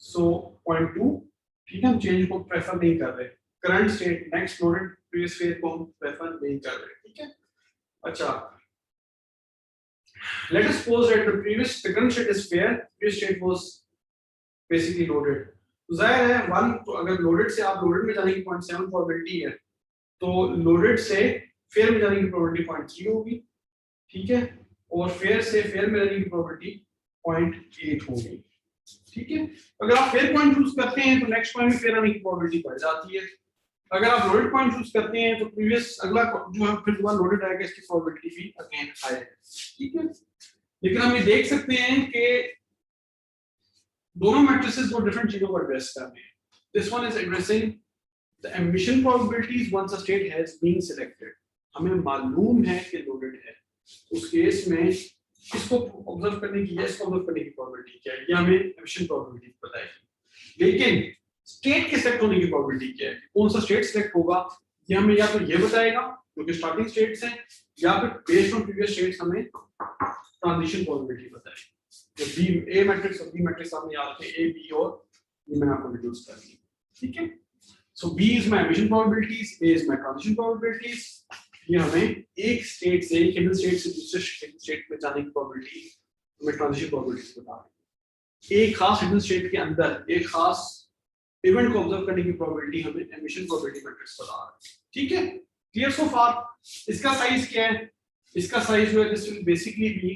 so 0.2, ठीक है, हम चेंज को प्रेफर नहीं कर रहे, current state next loaded previous fair को हम प्रेफर नहीं कर रहे, ठीक है। अच्छा, let us suppose that the current state is fair, previous state was basically loaded, तो जाहिर है 1, तो अगर loaded से आप loaded में जाने की 0.7 प्रोबेबिलिटी है, तो loaded से fair में जाने की प्रोबेबिलिटी 0.3 होगी, ठीक है, और fair से fair में जाने की प्रोबेबिलिटी 0.8 होगी, ठीक है। अगर आप fair point चूज करते हैं तो नेक्स्ट पॉइंट में fair आने की प्रोबेबिलिटी बढ़ जाती है, अगर आप लोडेड पॉइंट चूज करते हैं तो प्रीवियस अगला जो है फिर दोबारा लोडेड आएगा, इसकी प्रोबेबिलिटी भी अगेन हाई है, ठीक है। लेकिन हम ये देख सकते हैं कि दोनों मैट्रिसेस को डिफरेंट चीजों को एड्रेस कर रहे हैं। This one is addressing the emission probabilities once a state has been selected, हमें मालूम है कि लोडेड है, उस केस में इसको ऑब्जर्व करने की या इसको ऑब्जर्व करने की प्रोबेबिलिटी क्या है, ये हमें एमिशन प्रोबेबिलिटी बताएगी। लेकिन स्टेट के सिलेक्ट होने की प्रोबेबिलिटी क्या है, कौन सा स्टेट सिलेक्ट होगा, ये हमें या तो ये बताएगा क्योंकि स्टार्टिंग स्टेट्स हैं, या फिर बेस्ड ऑन प्रीवियस स्टेट्स हमें ट्रांजिशन प्रोबेबिलिटी बताएगी। तो बी ए मैट्रिक्स और बी मैट्रिक्स आपने याद रखें, ए बी और ये मैंने आपको रिड्यूस कर दी, ठीक है। So B is my emission probabilities, A is my transition probabilities, ये हमें एक स्टेट से एक हिडन स्टेट से दूसरे स्टेट में जाने की प्रोबेबिलिटी हमें ट्रांजिशन प्रोबेबिलिटीज बता रही है। एक खास हिडन स्टेट के अंदर एक खास इवेंट को ऑब्जर्व करने की प्रोबेबिलिटी हमें एमिशन प्रोबेबिलिटी मैट्रिक्स बता रहा है, ठीक है। क्लियर सो फार? इसका साइज क्या है? इसका साइज जो है दिस विल बेसिकली बी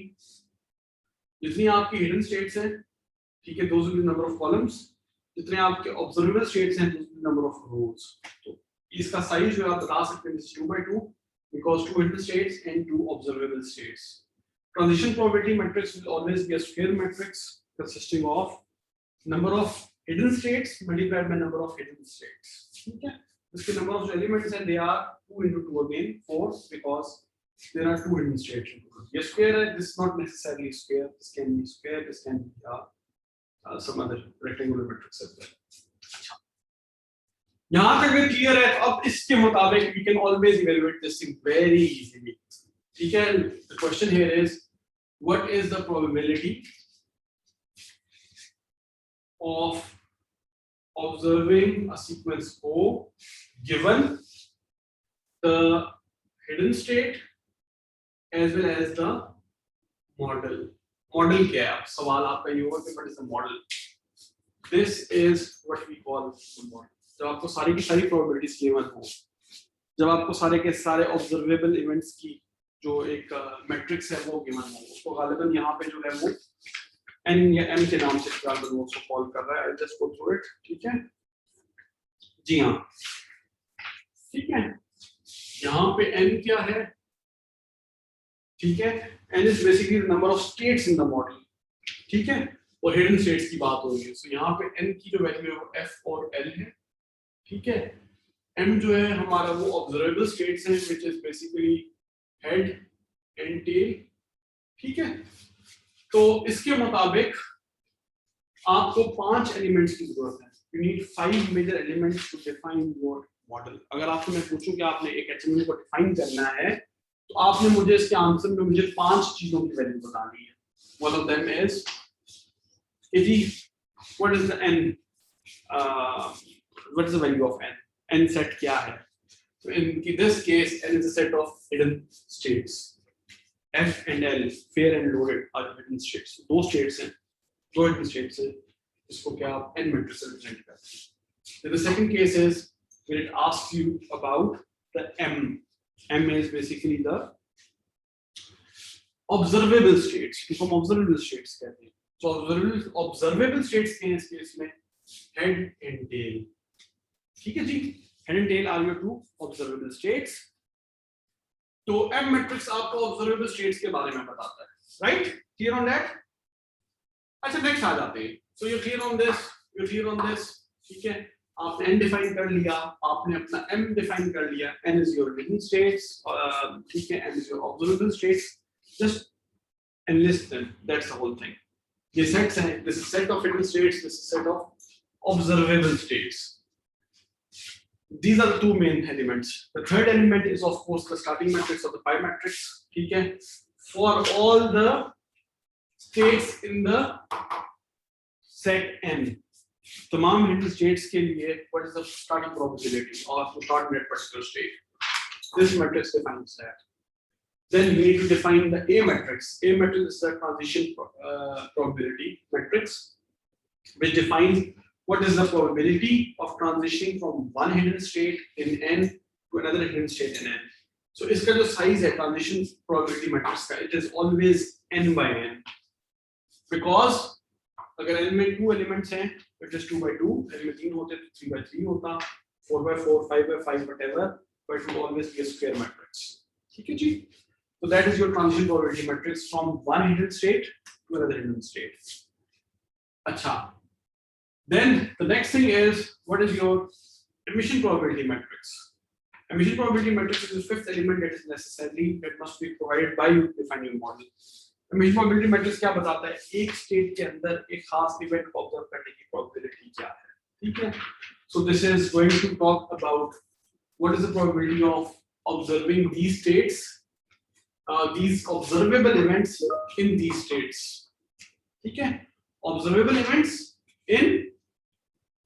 जितनी आपकी हिडन स्टेट्स हैं, ठीक है, those will be number of columns, जितने आपके ऑब्जर्वेबल स्टेट्स हैं those will be number of रोज। तो इसका साइज जो आप बता सकते हैं 2/2 because 2 hidden states and 2 observable states. Transition probability matrix will always be a square matrix consisting of number of hidden states multiplied by number of hidden states. ठीक है, इसके number of elements हैं, they are 2 into 2 again 4 because there are 2 hidden states. ये square है, this is not necessarily square, this can be square, this can be some other rectangular matrix as well. यहां तक भी clear है? तो अब इसके मुताबिक we can always evaluate this thing very easily. ठीक है, the question here is what is the probability of observing a sequence O given the hidden state as well as the model. Model क्या है? सवाल आपका ये होगा कि what is the model? This is what we call the model. जब आपको सारी की सारी प्रोबेबिलिटीज गिवन हो, जब आपको सारे के सारे ऑब्जर्वेबल इवेंट्स की जो एक मैट्रिक्स है वो गिवन हो, उसको गालिबन यहाँ पे जो है वो n या m के नाम से गालिबन वो उसको कॉल कर रहा है। I just go through it. ठीक है जी हाँ, ठीक है, यहाँ पे n क्या है? ठीक है, n is basically the number of states in the model. ठीक है, और हिडन स्टेट्स की बात हो रही है, सो यहाँ पे n की जो वैल्यू है वो f और l है। ठीक है, m जो है हमारा वो ऑब्जर्वेबल स्टेट्स हैं which is basically head and tail. ठीक है, तो इसके मुताबिक आपको 5 एलिमेंट्स की जरूरत है। You need 5 major elements to define your model. अगर आपको मैं पूछूं कि आपने एक एचएमएल को डिफाइन करना है तो आपने मुझे इसके आंसर में मुझे 5 चीजों की वैल्यू बतानी है। One of them is what is the n, what is the value of n? N set क्या है? So in this case, n is a set of hidden states. F and L, fair and loaded, are hidden states. दो states हैं, दो hidden states हैं, इसको क्या आप n matrix से represent करते हैं. Then the second case is when it asks you about the m. M is basically the observable states. इसको हम observable states कहते हैं. So observable states के इस केस में head and tail. ठीक है जी, head and tail are your two observable states. तो एम मैट्रिक्स आपको ऑब्जर्वेबल स्टेट्स के बारे में बताता है, राइट? Clear on that? अच्छा, नेक्स्ट आ जाते हैं। So you clear on this, you clear on this. ठीक है, आपने एन डिफाइन कर लिया, आपने अपना एम डिफाइन कर लिया। N is your hidden states, ठीक है, N is your observable states. Just enlist them, that's the whole thing. ये सेट्स हैं, this is set of hidden states, this is set of observable states. These are the two main elements. The third element is of course the starting matrix of the pi matrix. ठीक है, for all the states in the set n, तमाम hidden states के लिए what is the starting probability or to start with that particular state? This matrix defines that. Then we need to define the A matrix. A matrix is the transition probability matrix, which defines what is the probability of transitioning from one hidden state in n to another hidden state in n. So इसका जो size है transition probability matrix का, it is always n by n, because अगर n में 2 elements हैं it is 2/2, n में 3 होते तो 3/3 होता, 4/4, 5/5, whatever, but it will always be a square matrix. ठीक है जी, so that is your transition probability matrix from one hidden state to another hidden state. अच्छा, then the next thing is what is your emission probability matrix? Emission probability matrix is the fifth element that is necessary, that must be provided by you to define your model. Emission probability matrix क्या बताता है? एक state के अंदर एक खास event को observe करने की प्रोबेबिलिटी क्या है। ठीक है, so this is going to talk about what is the probability of observing these states, these observable events in these states. ठीक है, observable events in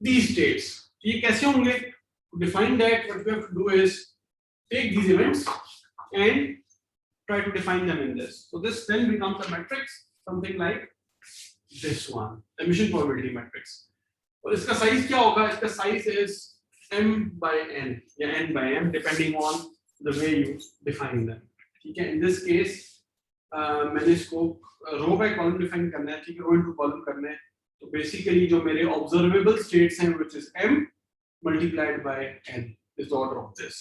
these states. ये कैसे होंगे? To define that, what we have to do is take these events and try to define them in this. So this then becomes a matrix, something like this one, emission probability matrix. और इसका size क्या होगा? इसका size is m by n या n by m, depending on the way you define them. ठीक है, in this case मैंने इसको रो बाय कॉलम डिफाइन करना है, ठीक है, रो इनटू कॉलम करना है, तो बेसिकली जो मेरे ऑब्जर्वेबल स्टेट्स हैं which is m multiplied by n is the order of this.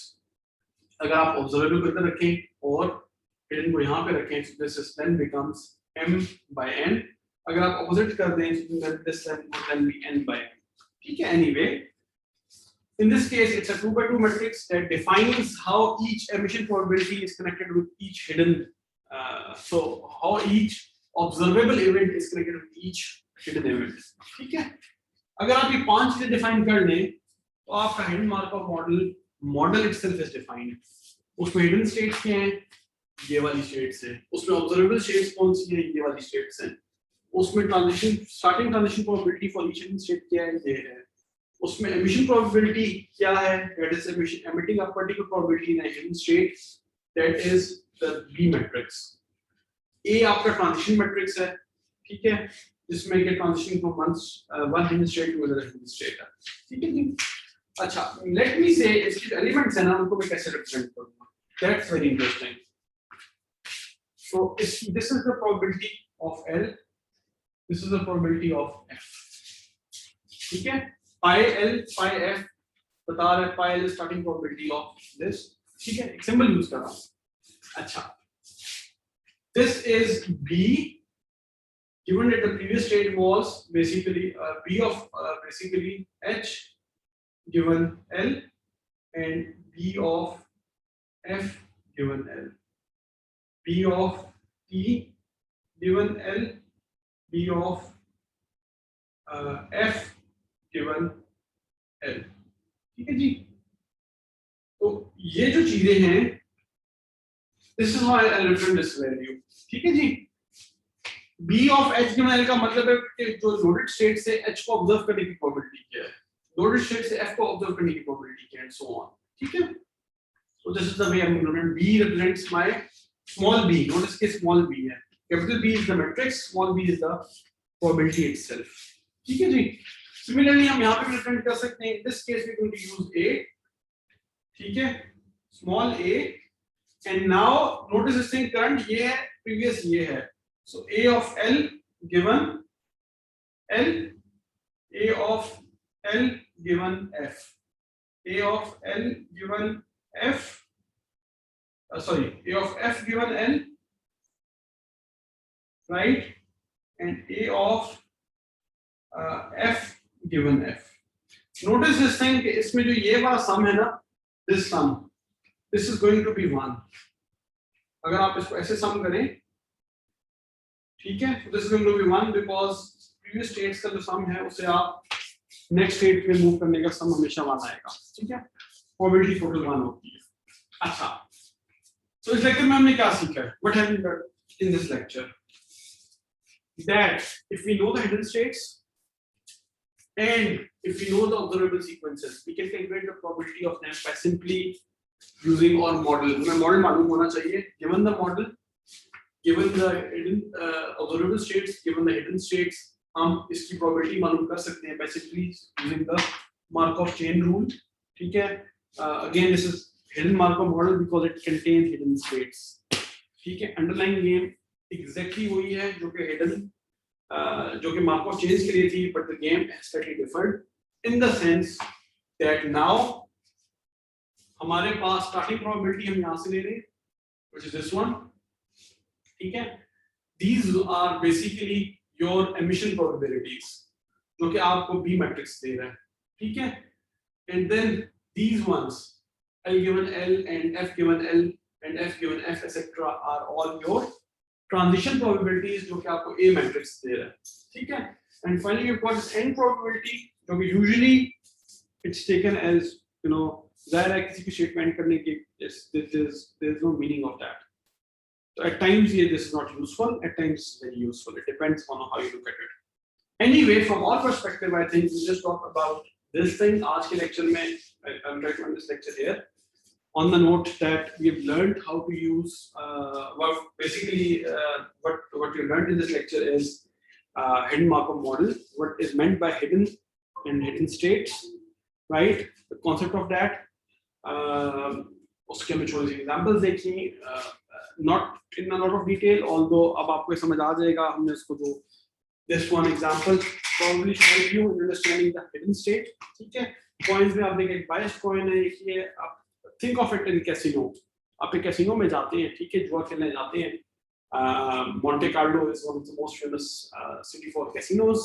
अगर आप ऑब्जर्वेबल को इधर रखें और हिडन को यहाँ पे रखें, so this is then becomes m by n. अगर आप ऑपोजिट कर दें so this then be n by n. ठीक है, anyway in this case it's a 2 by 2 matrix that defines how each emission probability is connected with each hidden so how each observable event is connected with each hidden event. ठीक है, अगर आप ये 5 चीजें define कर लें तो आपका hidden markup model itself is defined. उसमें हिडन स्टेट्स क्या हैं, ये वाली स्टेट्स हैं. उसमें ऑब्जर्वेबल स्टेट्स कौन सी हैं, ये वाली स्टेट्स हैं. उसमें transition starting transition probability for each hidden state क्या है, ये है. उसमें एमिशन प्रोबेबिलिटी क्या है, that is emission emitting a particular probability in a hidden state, that is the B matrix. A आपका ट्रांजिशन मैट्रिक्स है, ठीक है, जिसमें के transition from one hidden state to another hidden state है. ठीक है जी. अच्छा, लेट मी से इसके एलिमेंट्स है ना, उनको मैं कैसे रिप्रेजेंट करूंगा, that's very interesting. So this is the probability of L, this is the probability of F. ठीक है, पाई L पाई F बता रहे हैं, पाई L is starting probability of this. ठीक है, एक सिंबल यूज कर रहा हूं. अच्छा, this is B given that the previous state was basically B of basically H given L and B of F given L, B of T given L, B of F given L. ठीक है जी. तो ये जो चीजें हैं, this is how I represent this value. ठीक है जी. B of H given L का मतलब है कि जो लोडेड स्टेट से H को ऑब्जर्व करने की प्रोबेबिलिटी क्या है, लोडेड स्टेट से F को ऑब्जर्व करने की प्रोबेबिलिटी क्या है, एंड सो ऑन. ठीक है, so this is the way I'm going to represent. B represents my small b. Notice कि small b है, capital B is the matrix, small b is the probability itself. ठीक है जी. Similarly हम यहाँ पे represent कर सकते हैं. In this case we're going to use A. ठीक है, small a. And now notice this thing, current ये है, previous ये है. So A of L given L, A of L given F, A of L given F, sorry, A of F given L, right, and A of F given F. Notice this thing कि इसमें जो ये वाला sum है ना, this sum, this is going to be 1. अगर आप इसको ऐसे sum करें, ठीक है, so this is going to be 1 because previous states का जो sum है उसे आप next state में move करने का sum हमेशा 1 आएगा. ठीक है, probability total 1 होती है. अच्छा, so इस लेक्चर में हमने क्या सीखा है, what have we learned in this lecture? That if we know the hidden states and if we know the observable sequences, we can calculate the probability of them by simply using our model. हमें model मालूम होना चाहिए. Given the model, given the hidden observable states, given the hidden states, हम इसकी probability मालूम कर सकते हैं by simply using the Markov chain rule. ठीक है, again this is hidden Markov model because it contains hidden states. ठीक है, underlying game exactly वही है जो कि hidden जो कि Markov chains के लिए थी, but the game has slightly differed in the sense that now हमारे पास starting probability हम यहाँ से ले रहे हैं, which is this one. ठीक है, these are basically your emission probabilities जो कि आपको B matrix दे रहा है. ठीक है, and then these ones L given L and F given L and F given F etc are all your transition probabilities जो कि आपको A matrix दे रहा है. ठीक है, and finally you've got this N probability जो कि usually it's taken as you know ज़ाहिर है किसी की statement करने की there's no meaning of that. So at times this is not useful, at times it's very useful. It depends on how you look at it. Anyway, from our perspective, I think we just talk about this thing. आज के lecture में I'm trying to end this lecture here on the note that we've learned how to use what we learned in this lecture is hidden Markov model. What is meant by hidden and hidden states, right? The concept of that. उसके हमें थोड़ी सी examples देखी, not in a lot of detail, although अब आपको समझ आ जाएगा हमने इसको जो this one example probably help you in understanding the hidden state. ठीक है, कॉइंस में आप देखें एक बायस्ड कॉइन है, ये आप think of it in casino, आप एक कैसीनो में जाते हैं, ठीक है, जुआ खेलने जाते हैं. Monte Carlo is one of the most famous city for casinos,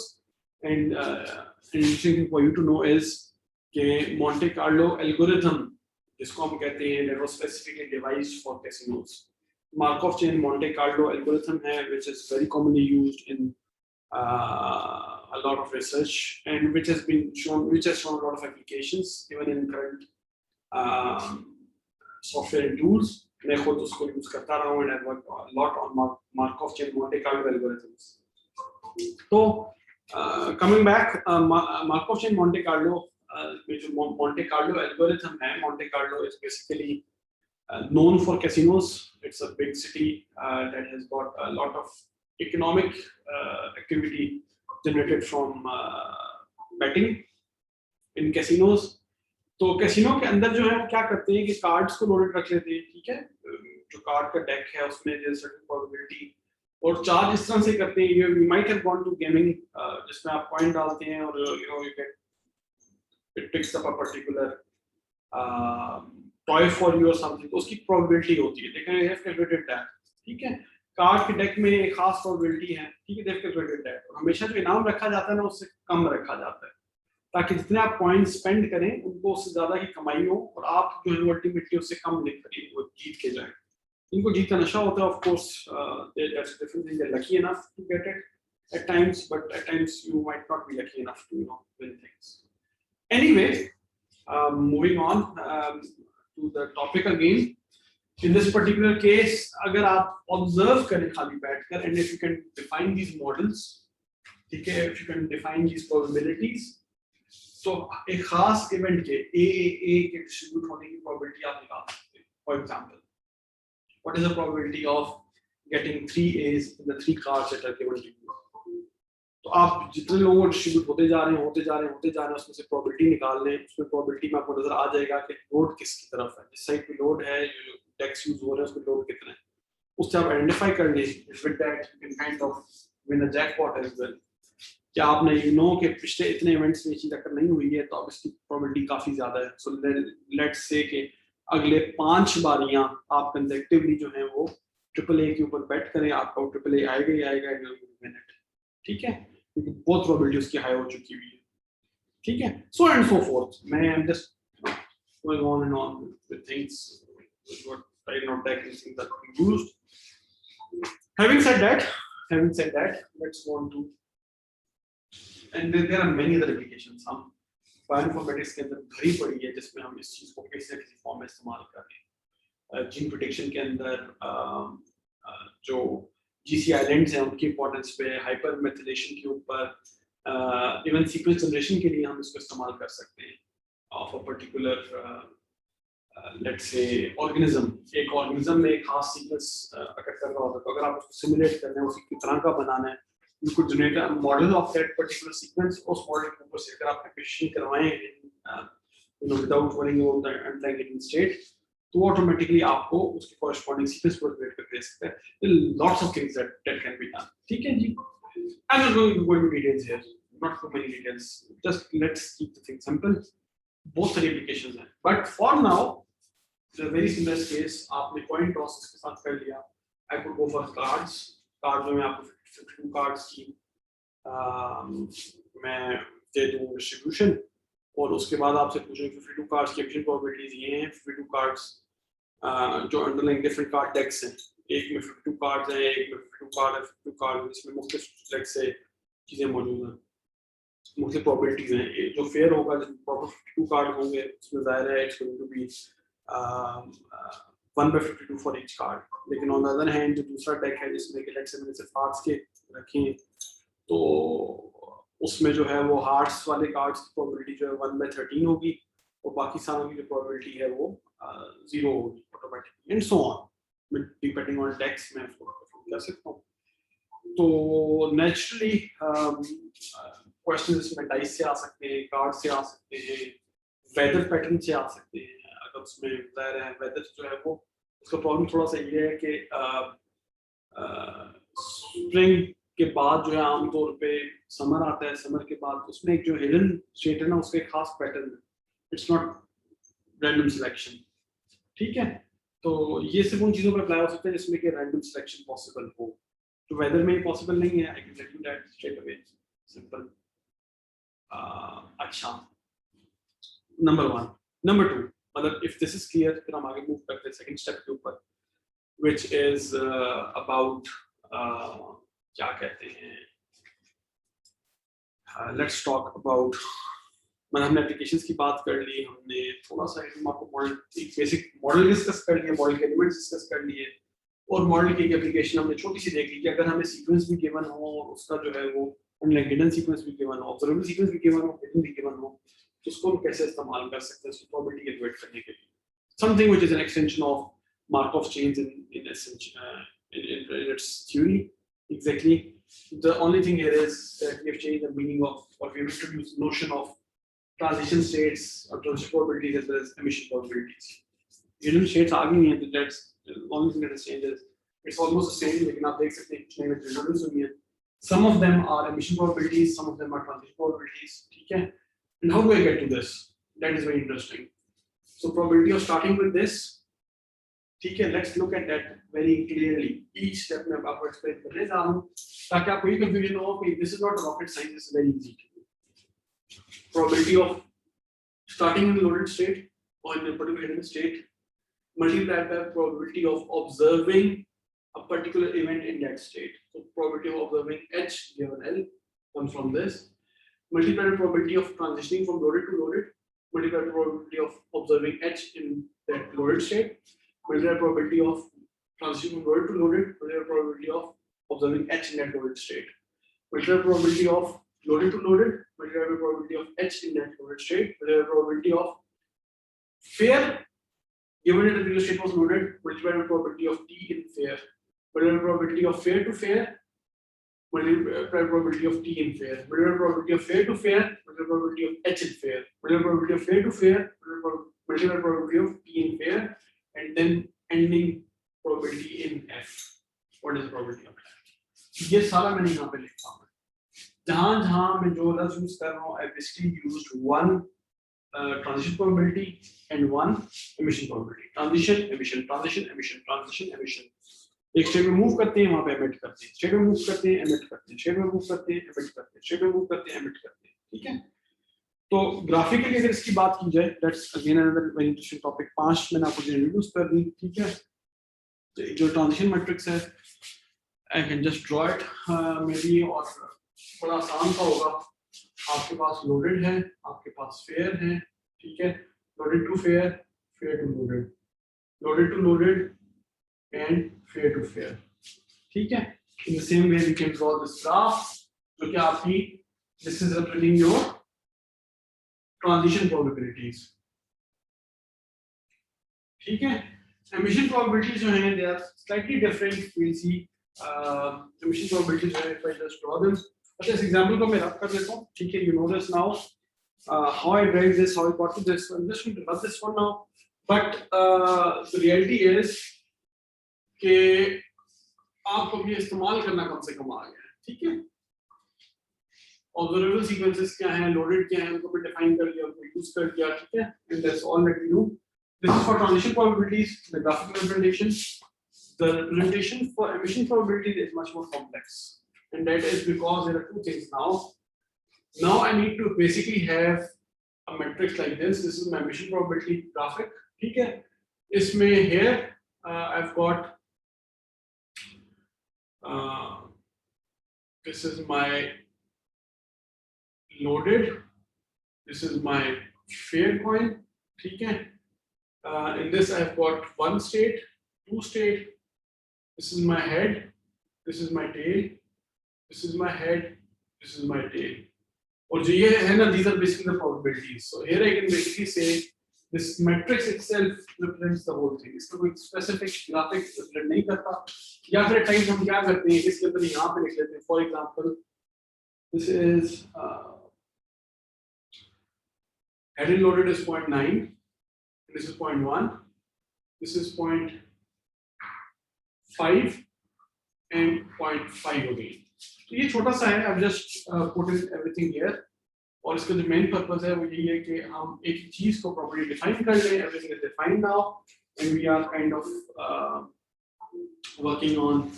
and an interesting thing for you to know is कि Monte Carlo algorithm जिसको हम कहते हैं that was specifically devised for casinos. Markov chain Monte Carlo algorithm है which is very commonly used in a lot of research and which has shown a lot of applications even in current software and tools. मैं खुद उसको use करता रहा हूँ and I work a lot on Markov chain Monte Carlo algorithms. तो coming back, Markov chain Monte Carlo, which Monte Carlo algorithm है, Monte Carlo is basically known for casinos. It's a big city that has got a lot of economic activity generated from betting in casinos. तो casino के अंदर जो है क्या करते हैं कि कार्ड्स को लोडेड रख लेते हैं, ठीक है, जो कार्ड का डेक है उसमें सर्टेन प्रोबेबिलिटी और चार्ज इस तरह से करते हैं. You might have gone to gaming जिसमें आप कॉइन डालते हैं और you get it picks up a particular toy for you और समथिंग, तो उसकी प्रोबेबिलिटी होती है. लेकिन आई हैव कैलकुलेटेड दैट, ठीक है, कार्ड के डेक में एक खास प्रोबेबिलिटी है, ठीक है, दे हैव कैलकुलेटेड दैट. और हमेशा जो इनाम रखा जाता है ना उससे कम रखा जाता है ताकि जितने आप पॉइंट स्पेंड करें उनको उससे ज्यादा ही कमाई हो और आप जो है अल्टीमेटली उससे कम लेकर वो जीत के जाएं. इनको जीत का नशा होता है, of course that's different thing, they are lucky enough to get it at times, but at times you might not be lucky enough to win things. Anyway, moving on to the topic again. In this particular case, अगर आप observe करें खाली बैठकर and if you can define these models, ठीक है, if you can define these probabilities, तो एक खास इवेंट के ए के डिस्ट्रीब्यूट होने की प्रोबेबिलिटी आप निकाल सकते हैं. For example, what is the probability of getting 3 A's in the 3 cards that are given to you. तो आप जितने लोगों को डिस्ट्रीब्यूट होते जा रहे हैं उसमें से प्रोबेबिलिटी निकाल लें. उसमें प्रोबेबिलिटी में आपको नजर आ जाएगा कि लोड किसकी तरफ है, जिस साइड पे लोड है, जो डेक्स यूज हो रहे हैं उसमें लोड कितना है, उससे आप आइडेंटिफाई कर लें. With that you can kind of win a jackpot as well. क्या आपने कि पिछले इतने इवेंट्स में चीज अगर नहीं हुई है तो अब इसकी प्रोबेबिलिटी काफी ज्यादा है. सो लेट्स से कि अगले 5 बारियां आप कंसेक्टिवली जो है वो ट्रिपल ए के ऊपर बेट करें, आपका ट्रिपल ए आएगा ही आएगा मिनट, ठीक है, क्योंकि बहुत प्रोबेबिलिटी उसकी हाई हो चुकी हुई है, ठीक है. So and so forth. मैं I am just going on and on with things what I not take anything that we used. Having said that, let's go on to, and there are many other applications. हम bioinformatics के अंदर भरी पड़ी है जिसमें हम इस चीज को किसी न किसी फॉर्म में इस्तेमाल कर रहे हैं. जीन प्रेडिक्शन के अंदर जो जीसी आइलैंड्स हैं उनकी इंपॉर्टेंस पे, हाइपर मेथिलेशन के ऊपर, इवन सीक्वेंस जनरेशन के लिए हम इसको इस्तेमाल कर सकते हैं of a particular let's say organism. एक ऑर्गेनिज्म में एक खास सीक्वेंस अगर कर रहा होता है तो अगर आप उसको सिमुलेट करना है, उसी की तरह का बनाना है, you could generate a model of that particular sequence. उस मॉडल के ऊपर से अगर आप प्रिपरेशन करवाएं without worrying about the underlying hidden state, तो automatically आपको उसके corresponding sequence को generate कर दे सकता है. There are lots of things that can be done. ठीक है जी. I'm not going to go into details here. Not too many details. Just let's keep the thing simple. Both सारी applications हैं. But for now, the very simplest case, आपने coin toss के साथ कर लिया. I could go for cards. Card में आपको 52 cards की मैं दे दूं डिस्ट्रीब्यूशन और उसके बाद आपसे पूछूं 52 कार्ड्स की एफिशिएंट प्रोबेबिलिटीज ये हैं. 52 कार्ड्स जो अंडरलाइंग डिफरेंट कार्ड डेक्स हैं, एक में 52 कार्ड्स हैं, एक में 52 कार्ड है, 52 कार्ड इसमें मुख्तलिफ डेक्स से चीजें मौजूद हैं, मुख्तलिफ प्रोबेबिलिटीज हैं. जो फेयर होगा जिसमें प्रॉपर 52 कार्ड होंगे उसमें जाहिर है it's going to be 1/52 for each card. लेकिन ऑन द अदर हैंड जो दूसरा डेक है जिसमें कि लेट्स से मैंने सिर्फ हार्ट्स के रखे तो उसमें जो है वो हार्ट्स वाले कार्ड्स की प्रोबेबिलिटी जो है 1/13 होगी और बाकी सारों की जो प्रोबेबिलिटी है वो 0 होगी automatically and so on depending on डेक्स में कर सकता हूँ. तो नेचुरली क्वेश्चन इसमें डाइस से आ सकते हैं, कार्ड से आ सकते हैं, वेदर पैटर्न से आ सकते हैं. उसमें ज़ाहिर है वेदर जो है वो उसका प्रॉब्लम थोड़ा सा ये है कि स्प्रिंग के बाद जो है आमतौर पे समर आता है, समर के बाद उसमें एक जो हिडन स्टेट है ना उसका एक खास पैटर्न है, इट्स नॉट रैंडम सिलेक्शन, ठीक है। तो ये सिर्फ उन चीज़ों पर अप्लाई हो सकता है जिसमें कि रैंडम सिलेक्शन पॉसिबल हो, तो वेदर में पॉसिबल नहीं है, I can tell you that straight away, simple. अच्छा, नंबर 1, नंबर 2, मतलब इफ दिस इज क्लियर फिर हम आगे मूव करते हैं सेकंड स्टेप के ऊपर, which is about क्या कहते हैं, let's talk about, मतलब हमने एप्लीकेशंस की बात कर ली, हमने थोड़ा सा आपको मॉडल बेसिक मॉडल डिस्कस कर लिया, मॉडल के एलिमेंट्स डिस्कस कर लिए, और मॉडल की एप्लीकेशन हमने छोटी सी देख ली कि अगर हमें सीक्वेंस भी गिवन हो और उसका जो है वो हिडन सीक्वेंस भी गिवन हो, ऑब्जर्वेबल सीक्वेंस भी गिवन हो, हिडन भी गिवन हो, तो उसको हम कैसे इस्तेमाल कर सकते हैं उसकी प्रोबेबिलिटी कैलकुलेट करने के लिए, something which is an extension of Markov chains in essence in its theory. Exactly. The only thing here is that we have changed the meaning of, or we have introduced the notion of transition states or transition probabilities as well as emission probabilities. Hidden states are again, that's the only thing that has changed is it's almost the same. लेकिन आप देख सकते हैं कुछ नई redundancy हुई है. Some of them are emission probabilities, some of them are transition probabilities. ठीक है? And how do I get to this? That is very interesting. So probability of starting with this. ठीक है, let's look at that very clearly, each step में आपको explain करने जा रहा हूं ताकि आपको ये कंफ्यूजन हो कि this is not rocket science, this is very easy. Probability of starting in loaded state और in particular hidden state multiplied by probability of observing a particular event in that state. So probability of observing H given L comes from this, multiplied by probability of transitioning from loaded to loaded, multiplied by probability of observing H in that loaded state, multiplied probability of transitioning from loaded to loaded, multiplied probability of observing H in that loaded state, multiplied probability of loaded to loaded, multiplied probability of H in that loaded state, multiplied probability of fair given that the previous state was loaded, multiplied by probability of T in fair, multiplied probability of fair to fair, multiplied probability of T in fair, multiplied probability of fair to fair, multiplied probability of H in fair, multiplied probability of fair to fair, multiplied probability of T in fair, and then ending probability in F. What is the probability of F? ये सारा मैंने यहाँ पे लिखा है, जहाँ मैं जो लफ्ज़ यूज कर रहा हूँ, I basically used one transition probability and one emission probability. Transition, emission, transition, emission, transition, emission. एक स्टेट में मूव करते हैं, वहाँ पे एमिट करते हैं, स्टेट में मूव करते हैं, एमिट करते हैं, स्टेट में मूव करते हैं, एमिट करते हैं, स्टेट में मूव करते हैं, एमिट करते हैं, ठीक है। तो ग्राफिकली अगर इसकी बात की जाए, that's again another very interesting topic, 5 मैंने आपको इंट्रोड्यूस कर दी, ठीक है। तो जो ट्रांजिशन मैट्रिक्स है, I can just draw it may be, और बड़ा आसान सा होगा, आपके पास लोडेड है, आपके पास फेयर है, ठीक है, loaded to fair, fair to loaded, loaded to loaded and fair to fair, ठीक है। In the same way we can draw this graph, जो कि आपकी this is representing your transition probabilities, ठीक है। emission probabilities जो हैं they are slightly different, we'll see emission probabilities जो है, if I just draw them, अच्छा इस example को मैं रब कर देता हूँ, ठीक है। You know this now, how I derived this, how I got to this, I'm just going to rub this one now, but the reality is कि आपको भी इस्तेमाल करना कम से कम आ गया है, ठीक है। ऑब्जर्वेबल सीक्वेंसेस क्या हैं, लोडेड क्या हैं, उनको भी डिफाइन कर लिया, उनको यूज कर दिया, ठीक है। And that's all that we do. This is for transition probabilities, the graphical representation. The representation for emission probabilities is much more complex, and that is because there are two things now I need to basically have a matrix like this is my emission probability graphic, ठीक है। इसमें here I have got this is my loaded, this is my fair coin, ठीक है। In this I have got one state, two state, this is my head, this is my tail, this is my head, this is my tail, और जो ये है ना, these are basically the probabilities. So here I can basically say this matrix itself represents the whole thing. इसका कोई specific graphic represent नहीं करता, या फिर टाइम्स हम क्या करते हैं, इसके ऊपर यहाँ पे लिख लेते हैं। For example this is head and loaded is 0.9, this is 0.1, this is 0.5 and 0.5 again. तो ये छोटा सा है, I've just put in everything here. और इसका जो मेन पर्पस है वो यही है कि हम एक चीज को प्रॉपर्ली डिफाइन कर लें. Everything is defined now and we are kind of working on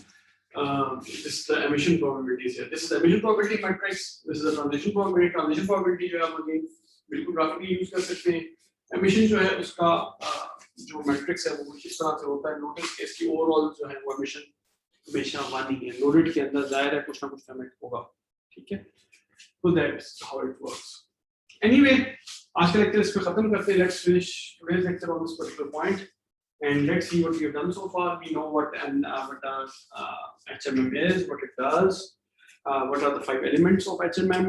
this the emission probabilities here. This is the emission probability matrix. This is the transition probability. Transition probability जो है हम again बिल्कुल graphically use कर सकते हैं. Emission जो है उसका जो मैट्रिक्स है वो इस तरह से होता है. नोटिस कि इसकी ओवरऑल जो है वो एमिशन हमेशा 1 ही है. लोडेड के अंदर जाहिर है कुछ ना कुछ कमेंट होगा. ठीक है, so that's how it works. Anyway, आज का लेक्चर इस पे खत्म करते हैं. Let's finish today's lecture on this particular point and let's see what we have done so far. We know what HMM is, what it does, what are the 5 elements of HMM,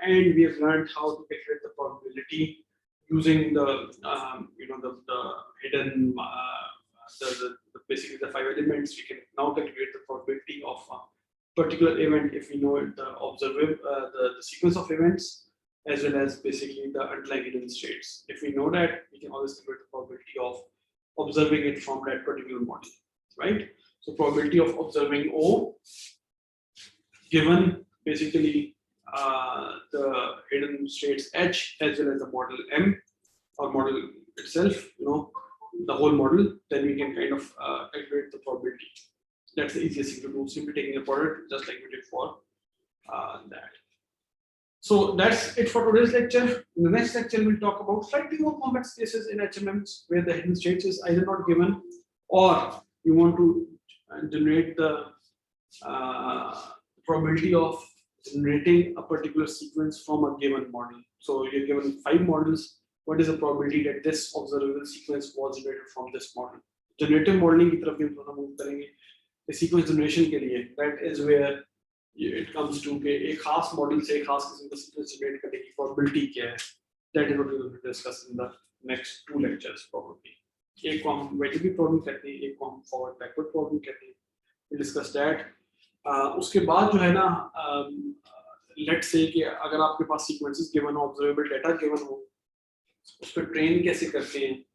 and we have learned how to calculate the probability using the the hidden basically the 5 elements. We can now calculate the probability of a particular event if we know the the sequence of events as well as basically the underlying hidden states. If we know that, we can always calculate the probability of observing it from that particular model, right? So probability of observing O given basically the hidden states H as well as the model M or model itself, the whole model, then we can kind of calculate the probability. That's the easiest thing to do, simply taking a product just like we did for that. So that's it for today's lecture. In the next lecture, we'll talk about slightly more complex cases in HMMs where the hidden states is either not given or you want to generate the probability of generating a particular sequence from a given model. So you're given 5 models. What is the probability that this observable sequence was generated from this model? Generative modeling की तरफ भी थोड़ा move करेंगे. The sequence generation के लिए, that is where it comes to के एक खास मॉडल से एक खास किस्म का सीक्वेंस जनरेट करने की प्रोबेबिलिटी क्या है. That is what we will discuss in the next 2 lectures probably. एक को हम वेटिबिलिटी प्रॉब्लम कहते हैं, एक को हम फॉरवर्ड बैकवर्ड प्रॉब्लम कहते हैं. We'll discuss that. उसके बाद जो है ना, let's say कि अगर आपके पास सीक्वेंसेस गिवन हो, ऑब्जर्वेबल डाटा गिवन हो, उस पर ट्रेन कैसे करते हैं,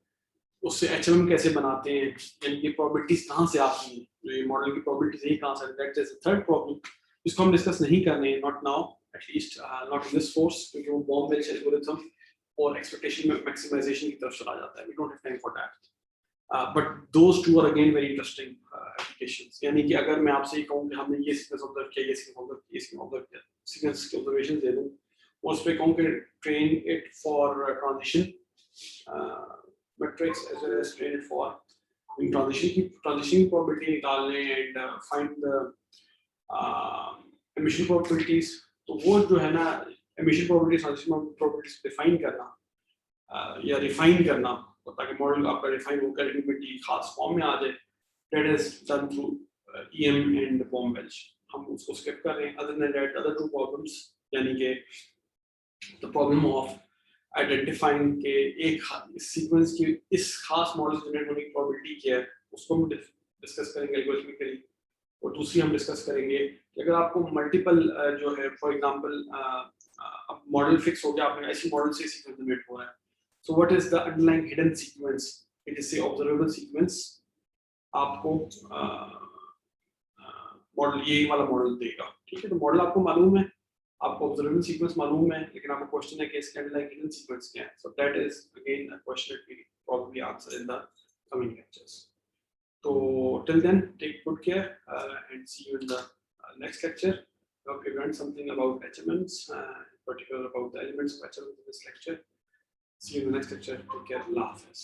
उससे HMM कैसे बनाते हैं, यानी कि प्रोबेबिलिटीज कहाँ से आती हैं, जो ये मॉडल की प्रोबेबिलिटीज यही कहाँ से आती है. That is the third problem. इसको हम डिस्कस नहीं कर रहे हैं, not now, at least not in this course, क्योंकि वो बॉम्ब-वेल्च एल्गोरिथम और एक्सपेक्टेशन मैक्सिमाइजेशन की तरफ चला जाता है. We don't have time for that. But those two are again very interesting applications. यानी कि अगर मैं आपसे ये कहूँ कि हमने ये सीक्वेंस ऑब्जर्व किया, ये सीक्वेंस ऑब्जर्व किया, ये सीक्वेंस ऑब्जर्व किया, सीक्वेंस के ऑब्जर्वेशन दे दूँ, उस पे कहूँ कि train it for transition matrix as well as train it for transition probability निकालने and find the emission probabilities. तो वो जो है ना emission probabilities, transition probabilities define करना या refine करना, ताकि मॉडल आपका refine होकर ultimately खास फॉर्म में आ जाए. That is done through EM and Baum-Welch. हम उसको skip कर रहे हैं. Other than that, other 2 problems, यानी कि the problem of आइडेंटिफाइंग के एक सीक्वेंस की इस खास मॉडल से जनरेट होने की प्रोबेबिलिटी क्या है, उसको हम डिस्कस करेंगे एल्गोरिथमिकली. और दूसरी हम डिस्कस करेंगे कि अगर आपको मल्टीपल जो है, फॉर एग्जांपल अब मॉडल फिक्स हो गया, आपने ऐसी मॉडल से सीक्वेंस जनरेट हो रहा है, so what is the underlying hidden sequence. It is से ऑब्जर्वेबल सीक्वेंस आपको मॉडल यही वाला मॉडल देगा. ठीक है, तो मॉडल आपको मालूम है, आपको ऑब्जर्वेबल सीक्वेंस मालूम है, लेकिन आपको क्वेश्चन है कि इसके अंडरलाइंग हिडन सीक्वेंस क्या है. So that is again a question that we probably answer in the coming lectures. So till then, take good care and see you in the next lecture. I hope you learned something about HMMs, in particular about the elements of HMMs in this lecture. See you in the next lecture. Take care. Allah Hafiz.